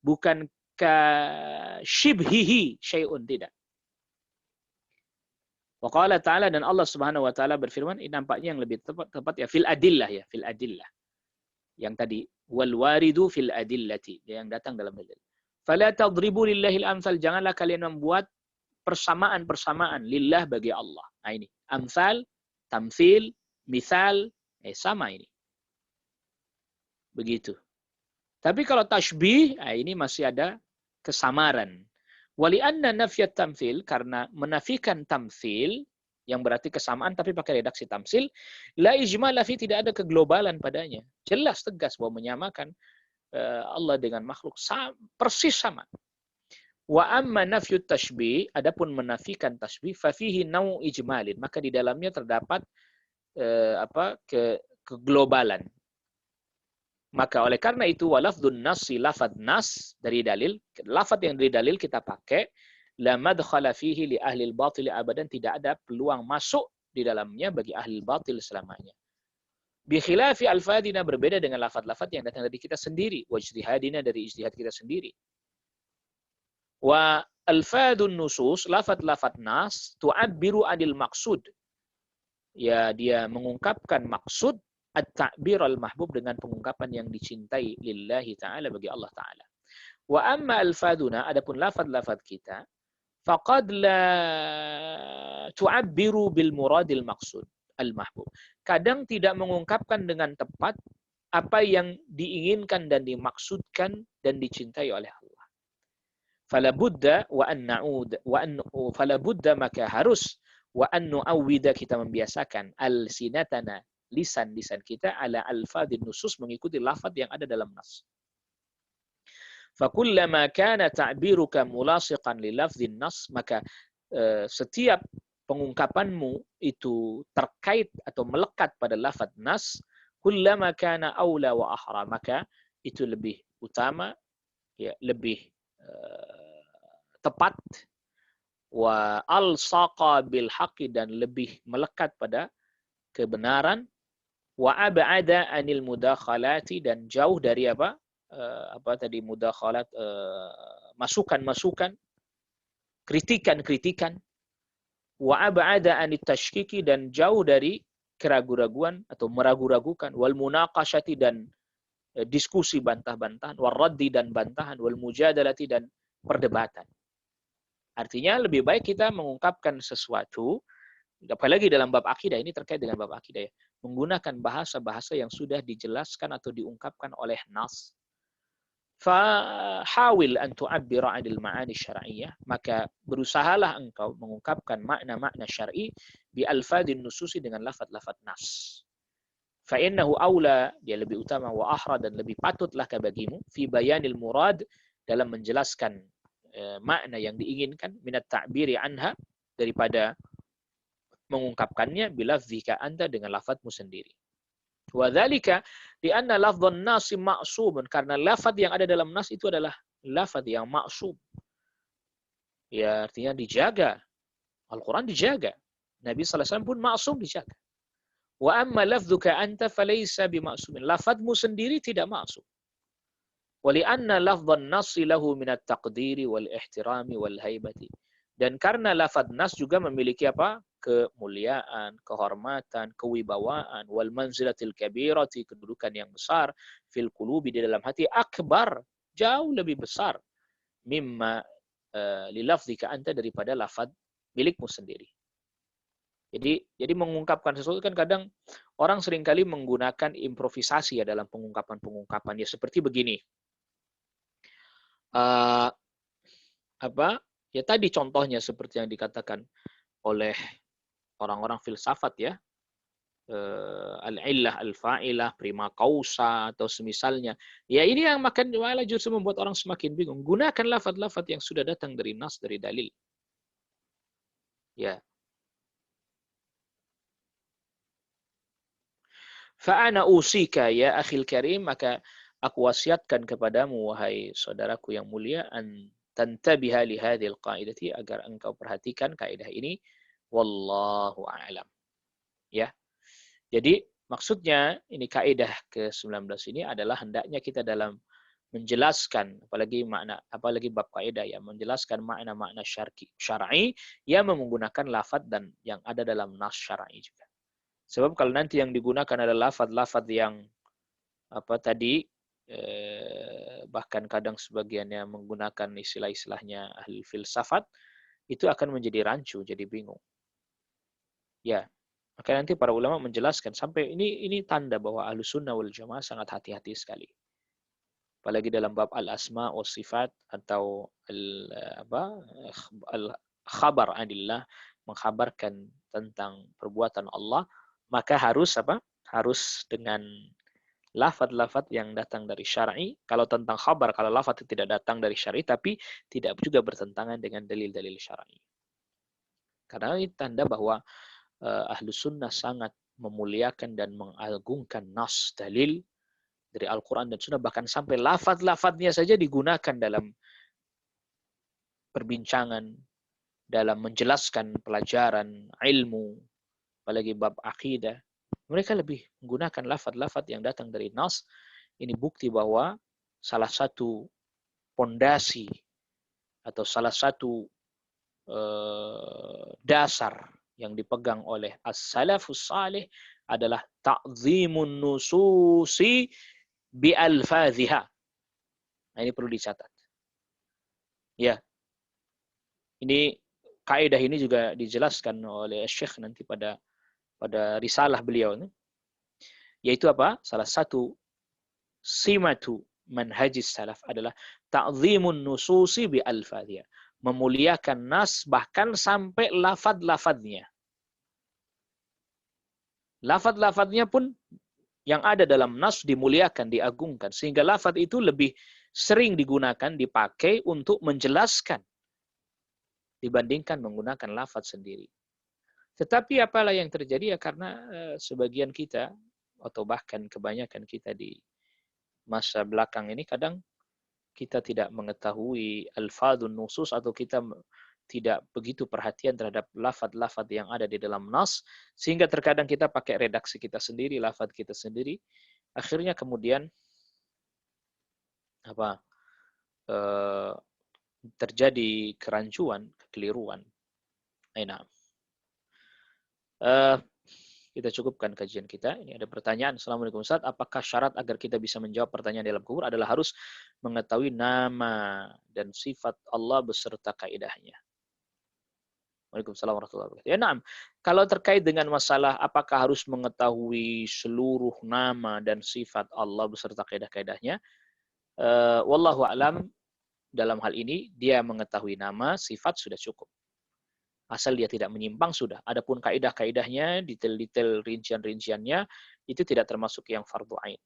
bukan ka shibhihi syai'un, tidak. Wa qala ta'ala, dan Allah Subhanahu wa taala berfirman, ini nampaknya yang lebih tepat ya fil adillah, ya fil adillah. Yang tadi wal waridu fil adillati, yang datang dalam dalil. Fala tadribu lillahil amsal, janganlah kalian membuat persamaan-persamaan lillah, bagi Allah. Nah ini, amsal, tamtsil, misal, sama ini. Begitu. Tapi kalau tashbih, ini masih ada kesamaran. Walianna nafyat tamtsil, karena menafikan tamtsil, yang berarti kesamaan tapi pakai redaksi tamtsil, la ijmala fi, tidak ada keglobalan padanya. Jelas tegas bahwa menyamakan Allah dengan makhluk persis sama. Wa amma nafyut tashbih, adapun menafikan tashbih, fa fihi nau' ijmalin, maka di dalamnya terdapat keglobalan. Maka oleh karena itu walafdun nasi, lafad nas dari dalil, lafad yang dari dalil kita pakai, la madkhala fihi li ahli al-batil abadan, tidak ada peluang masuk di dalamnya bagi ahli batil selamanya. Bi khilafi alfadina, berbeda dengan lafad-lafad yang datang dari kita sendiri, wa ijtihadina, dari ijtihad kita sendiri. Wa alfadun nusus, lafad-lafad nas, tu'abbiru anil maksud. Ya, dia mengungkapkan maksud, at-ta'bir al-mahbub, dengan pengungkapan yang dicintai lillahi ta'ala, bagi Allah ta'ala. Wa amma alfaduna, adapun lafad-lafad kita, faqad la tu'abbiru bil muradil maksud al-mahbub. Kadang tidak mengungkapkan dengan tepat apa yang diinginkan dan dimaksudkan dan dicintai oleh Allah. Fala budda wa an na'ud wa an fala budda, maka harus, wa an nu'awwida, kita membiasakan al-sinatana, lisan-lisan kita, ala alfadhin nusus, mengikuti lafaz yang ada dalam nas. Fakullama kana ta'biruka mulasiqan li lafdhin nas, maka setiap pengungkapanmu itu terkait atau melekat pada lafaz nas, kullama kana aula wa ahra, maka itu lebih utama, ya, lebih tepat, wa alsaqa bil haqqi, dan lebih melekat pada kebenaran, wa ab'ada anil mudakhalati, dan jauh dari mudakhalat, masukan-masukan, kritikan-kritikan, wa ab'ada anit tashkiki, dan jauh dari keraguan-raguan atau meragu-ragukan, wal munaqashati, dan diskusi bantah-bantahan, wal raddi, dan bantahan, wal mujadalati, dan perdebatan. Artinya lebih baik kita mengungkapkan sesuatu, apalagi dalam bab akidah, ini terkait dengan bab akidah, ya, menggunakan bahasa-bahasa yang sudah dijelaskan atau diungkapkan oleh nas. Fahawil an tu'abbira 'anil ma'ani syar'iyyah, maka berusahalah engkau mengungkapkan makna-makna syar'i bi alfadhin nususi, dengan lafaz-lafaz nas. Fa innahu aula, dia lebih utama, wa ahra, dan lebih patutlah bagimu, fi bayanil murad, dalam menjelaskan makna yang diinginkan, minat ta'biri anha, daripada mengungkapkannya bilafzika anta dengan lafadzmu sendiri. Wa dzalika li anna lafdhan nas ma'sum, karena lafadz yang ada dalam nas itu adalah lafadz yang maksum. Ya artinya dijaga. Al-Quran dijaga. Nabi sallallahu alaihi wasallam pun maksum dijaga. Wa amma lafdzuka anta falaysa bima'sumin. Lafadzmu sendiri tidak maksum. Wa li anna lafdhan nas lahu min at-taqdiri wal ihtirami wal haibati. Dan karena lafadz nas juga memiliki apa? Kemuliaan, kehormatan, kewibawaan, wal manzilatil kabirati, kedudukan yang besar, fil qulubi, di dalam hati, akbar, jauh lebih besar, mimma lilafdzika anta, daripada lafadz milikmu sendiri. Jadi mengungkapkan sesuatu kan kadang orang seringkali menggunakan improvisasi ya dalam pengungkapan-pengungkapan. Ya seperti begini. Ya tadi contohnya seperti yang dikatakan oleh orang-orang filsafat ya. Al-illah, al-fa'ilah, prima causa, atau semisalnya. Ya ini yang malah justru membuat orang semakin bingung. Gunakan lafaz-lafaz yang sudah datang dari nas, dari dalil. Ya. Fa'ana usika ya akhil karim, maka aku wasiatkan kepadamu wahai saudaraku yang mulia, an tantabiha li hadhil qaidati, agar engkau perhatikan kaidah ini, wallahu a'lam. Ya. Jadi maksudnya ini kaidah ke-19 ini adalah hendaknya kita dalam menjelaskan apalagi bab kaidah ya, menjelaskan makna-makna syar'i yang menggunakan lafaz dan yang ada dalam nas syar'i juga. Sebab kalau nanti yang digunakan adalah lafaz-lafaz yang bahkan kadang sebagiannya menggunakan istilah-istilahnya ahli filsafat, itu akan menjadi rancu, jadi bingung. Ya, maka nanti para ulama menjelaskan sampai ini tanda bahwa Ahlus Sunnah wal Jamaah sangat hati-hati sekali. Apalagi dalam bab al-asma wa sifat atau al-khabar adillah, mengkhabarkan tentang perbuatan Allah, maka harus harus dengan lafaz-lafaz yang datang dari syar'i. Kalau tentang khabar, kalau lafaz itu tidak datang dari syar'i, tapi tidak juga bertentangan dengan dalil-dalil syar'i. Karena ini tanda bahwa Ahlus Sunnah sangat memuliakan dan mengagungkan nas, dalil dari Al-Quran dan Sunnah, bahkan sampai lafaz-lafaznya saja digunakan dalam perbincangan, dalam menjelaskan pelajaran ilmu, apalagi bab akidah. Mereka lebih menggunakan lafaz-lafaz yang datang dari nas. Ini bukti bahwa salah satu pondasi atau salah satu dasar yang dipegang oleh as-salafus salih adalah ta'zimun nususi bi-alfaziha. Nah, ini perlu dicatat. Ya. Ini kaidah ini juga dijelaskan oleh Syekh nanti pada risalah beliau ini. Yaitu apa? Salah satu simatu manhajis salaf adalah ta'zimun nususi bi-alfaziha. Memuliakan nas bahkan sampai lafaz-lafaznya. Lafaz-lafaznya pun yang ada dalam nas dimuliakan, diagungkan. Sehingga lafaz itu lebih sering digunakan, dipakai untuk menjelaskan dibandingkan menggunakan lafaz sendiri. Tetapi apalah yang terjadi ya, karena sebagian kita atau bahkan kebanyakan kita di masa belakang ini kadang kita tidak mengetahui alfadun nusus, atau kita tidak begitu perhatian terhadap lafaz-lafaz yang ada di dalam nas, sehingga terkadang kita pakai redaksi kita sendiri, lafaz kita sendiri, akhirnya kemudian terjadi kerancuan, kekeliruan. Nah, kita cukupkan kajian kita. Ini ada pertanyaan. Assalamualaikum Ustaz, apakah syarat agar kita bisa menjawab pertanyaan dalam kubur adalah harus mengetahui nama dan sifat Allah beserta kaidahnya? Waalaikumsalam warahmatullahi wabarakatuh. Ya, na'am. Kalau terkait dengan masalah apakah harus mengetahui seluruh nama dan sifat Allah beserta kaidah-kaidahnya, wallahu a'lam, dalam hal ini dia mengetahui nama, sifat sudah cukup. Asal dia tidak menyimpang sudah. Adapun kaidah-kaidahnya, detail-detail rincian-rinciannya, itu tidak termasuk yang fardu ain.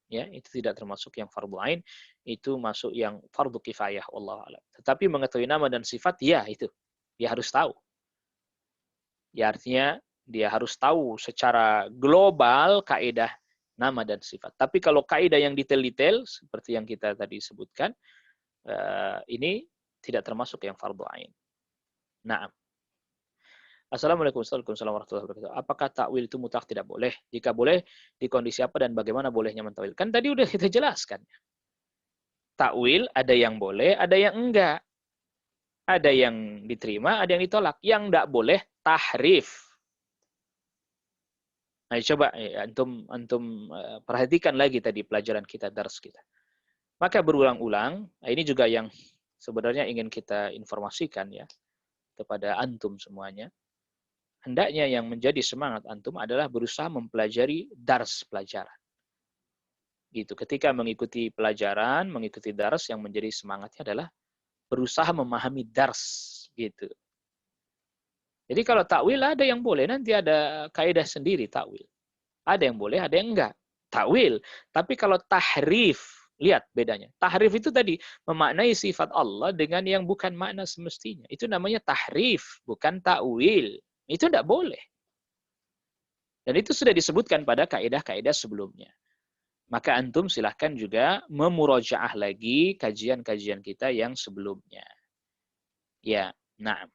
Ya, itu tidak termasuk yang fardu ain, itu masuk yang fardu kifayah, wallahu a'lam. Tetapi mengetahui nama dan sifat, ya itu dia harus tahu. Ya artinya dia harus tahu secara global kaidah nama dan sifat. Tapi kalau kaidah yang detail-detail seperti yang kita tadi sebutkan, ini tidak termasuk yang fardu ain. Nah, Assalamualaikum warahmatullahi wabarakatuh. Apakah takwil itu mutlak tidak boleh? Jika boleh, di kondisi apa dan bagaimana bolehnya mentawil? Kan tadi udah kita jelaskan. Takwil ada yang boleh, ada yang enggak. Ada yang diterima, ada yang ditolak. Yang enggak boleh tahrif. Nah, coba antum perhatikan lagi tadi pelajaran kita, dars kita. Maka berulang-ulang, nah ini juga yang sebenarnya ingin kita informasikan ya kepada antum semuanya. Hendaknya yang menjadi semangat antum adalah berusaha mempelajari dars pelajaran. Gitu. Ketika mengikuti pelajaran, mengikuti dars, yang menjadi semangatnya adalah berusaha memahami dars. Gitu. Jadi kalau takwil ada yang boleh, nanti ada kaidah sendiri takwil. Ada yang boleh, ada yang enggak. Takwil. Tapi kalau tahrif, lihat bedanya. Tahrif itu tadi memaknai sifat Allah dengan yang bukan makna semestinya. Itu namanya tahrif, bukan takwil. Itu tidak boleh. Dan itu sudah disebutkan pada kaidah-kaidah sebelumnya. Maka antum silahkan juga memurojaah lagi kajian-kajian kita yang sebelumnya. Ya, nah.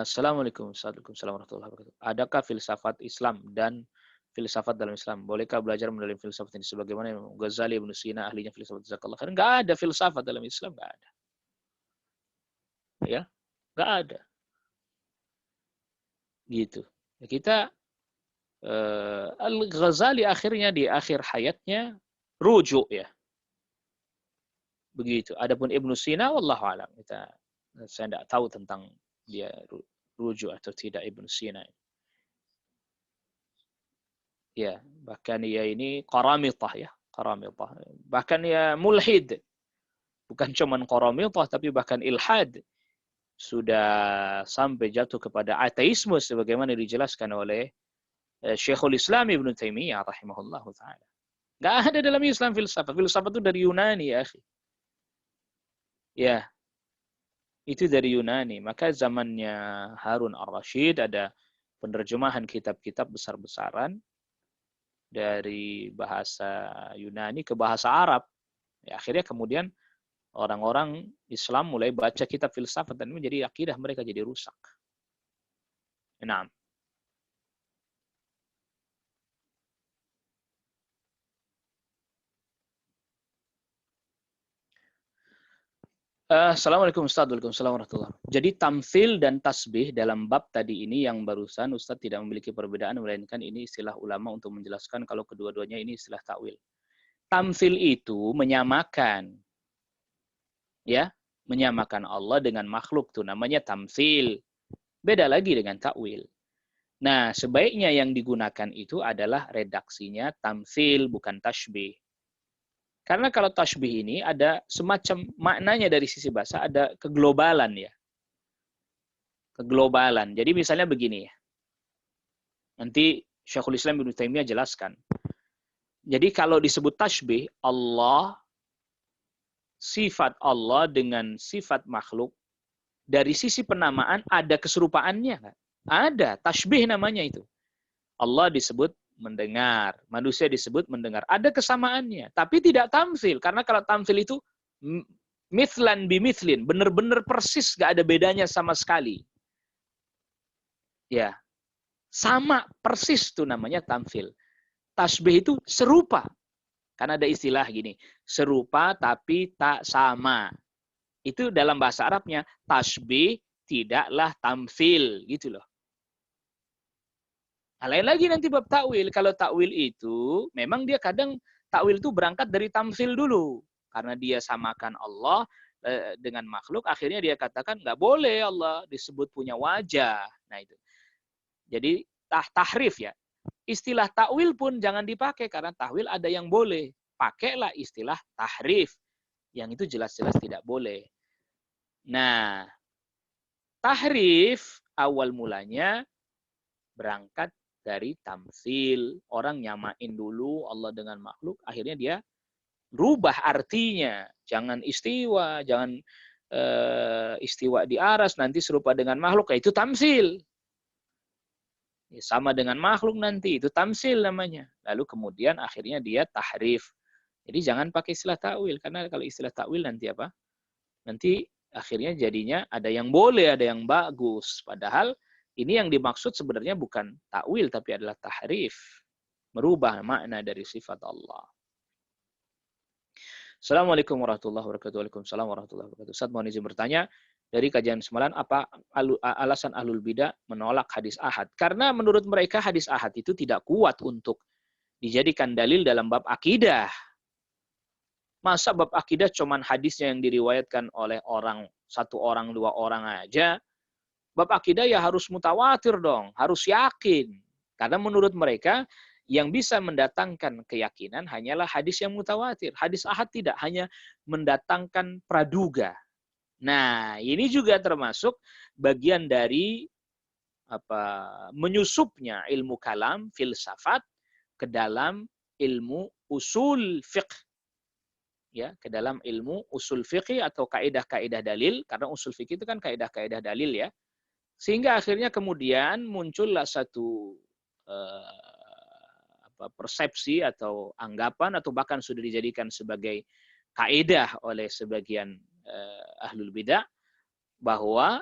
Assalamualaikum warahmatullahi wabarakatuh. Adakah filsafat Islam dan filsafat dalam Islam? Bolehkah belajar mendalam filsafat ini? Sebagaimana Ghazali, Ibnu Sina, ahlinya filsafat. Jazakallah khair. Nggak ada filsafat dalam Islam, nggak ada. Ya, nggak ada. Gitu. Ya, kita Al-Ghazali akhirnya di akhir hayatnya rujuk ya. Begitu. Adapun Ibnu Sina, wallahu alam. Saya tidak tahu tentang dia rujuk atau tidak Ibnu Sina. Ya, bahkan ia ini qaramitah ya, qaramitah. Bahkan ia mulhid. Bukan cuma qaramitah tapi bahkan ilhad. Sudah sampai jatuh kepada ateisme sebagaimana dijelaskan oleh Syekhul Islam Ibnu Taimiyah rahimahullahu taala. Enggak ada dalam Islam filsafat. Filsafat itu dari Yunani ya, akhi. Ya. Itu dari Yunani. Maka zamannya Harun ar-Rasyid ada penerjemahan kitab-kitab besar-besaran dari bahasa Yunani ke bahasa Arab. Ya, akhirnya kemudian orang-orang Islam mulai baca kitab filsafat dan menjadi akidah mereka jadi rusak. Nah. Assalamualaikum Ustaz. Waalaikumsalam warahmatullahi wabarakatuh. Jadi tamthil dan tasbih dalam bab tadi ini yang barusan Ustaz tidak memiliki perbedaan, melainkan ini istilah ulama untuk menjelaskan kalau kedua-duanya ini istilah takwil. Tamthil itu menyamakan. Ya, menyamakan Allah dengan makhluk itu namanya tamthil. Beda lagi dengan takwil. Nah, sebaiknya yang digunakan itu adalah redaksinya tamthil bukan tasbih. Karena kalau tasbih ini ada semacam maknanya dari sisi bahasa, ada keglobalan ya. Keglobalan. Jadi misalnya begini ya. Nanti Syekhul Islam Ibnu Taimiyah jelaskan. Jadi kalau disebut tasbih, Allah, sifat Allah dengan sifat makhluk, dari sisi penamaan ada keserupaannya. Ada, tasbih namanya itu. Allah disebut mendengar, manusia disebut mendengar. Ada kesamaannya, tapi tidak tamsil. Karena kalau tamsil itu mithlan bimithlin, benar-benar persis, gak ada bedanya sama sekali. Ya, sama persis itu namanya tamsil. Tasbih itu serupa. Karena ada istilah gini, serupa tapi tak sama. Itu dalam bahasa Arabnya, tasbih tidaklah tamsil, gitu loh. Nah, lain lagi nanti bab takwil. Kalau takwil itu, memang dia kadang takwil itu berangkat dari tamsil dulu. Karena dia samakan Allah dengan makhluk, akhirnya dia katakan nggak boleh Allah disebut punya wajah. Nah itu. Jadi tahrif ya. Istilah takwil pun jangan dipakai, karena takwil ada yang boleh. Pakailah istilah tahrif. Yang itu jelas-jelas tidak boleh. Nah, tahrif awal mulanya berangkat dari tamsil. Orang nyamain dulu Allah dengan makhluk, akhirnya dia rubah artinya. Jangan istiwa, jangan istiwa di aras nanti serupa dengan makhluk, itu tamsil. Ya, sama dengan makhluk nanti, itu tamsil namanya. Lalu kemudian akhirnya dia tahrif. Jadi jangan pakai istilah takwil, karena kalau istilah takwil nanti apa? Nanti akhirnya jadinya ada yang boleh, ada yang bagus. Padahal ini yang dimaksud sebenarnya bukan takwil, tapi adalah tahrif. Merubah makna dari sifat Allah. Assalamualaikum warahmatullahi wabarakatuh. Waalaikumsalam warahmatullahi wabarakatuh. Ustaz, mohon izin bertanya, dari kajian semalam, apa alasan ahlul bidah menolak hadis ahad? Karena menurut mereka hadis ahad itu tidak kuat untuk dijadikan dalil dalam bab akidah. Masa bab akidah cuman hadisnya yang diriwayatkan oleh satu orang, dua orang aja. Bab akidah ya harus mutawatir dong, harus yakin. Karena menurut mereka yang bisa mendatangkan keyakinan hanyalah hadis yang mutawatir. Hadis ahad tidak, hanya mendatangkan praduga. Nah, ini juga termasuk bagian dari menyusupnya ilmu kalam, filsafat ke dalam ilmu usul fiqh. Ya, ke dalam ilmu usul fiqh atau kaidah-kaidah dalil, karena usul fiqh itu kan kaidah-kaidah dalil ya. Sehingga akhirnya kemudian muncullah satu persepsi atau anggapan atau bahkan sudah dijadikan sebagai kaidah oleh sebagian ahlul bidah bahwa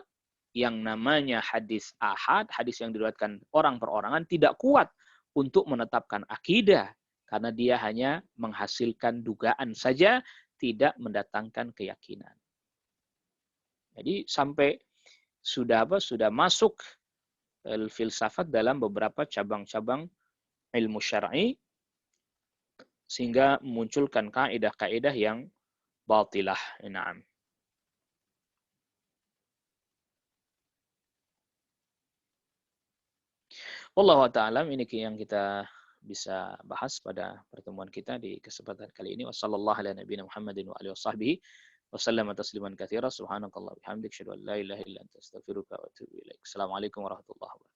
yang namanya hadis ahad, hadis yang diriwayatkan orang perorangan tidak kuat untuk menetapkan akidah karena dia hanya menghasilkan dugaan saja, tidak mendatangkan keyakinan. Jadi sampai sudah masuk filsafat dalam beberapa cabang-cabang ilmu syar'i sehingga memunculkan kaidah-kaidah yang batilah. Naam. Wallahu ta'ala, ini yang kita bisa bahas pada pertemuan kita di kesempatan kali ini. Wassallallahu ala nabiyina Muhammadin wa alihi washabbihi wa sallama tasliman katsira. Subhanakallah bihamdik, asyhadu an la ilaha illa anta astaghfiruka wa atubu ilaik. Assalamualaikum warahmatullahi wabarakatuh.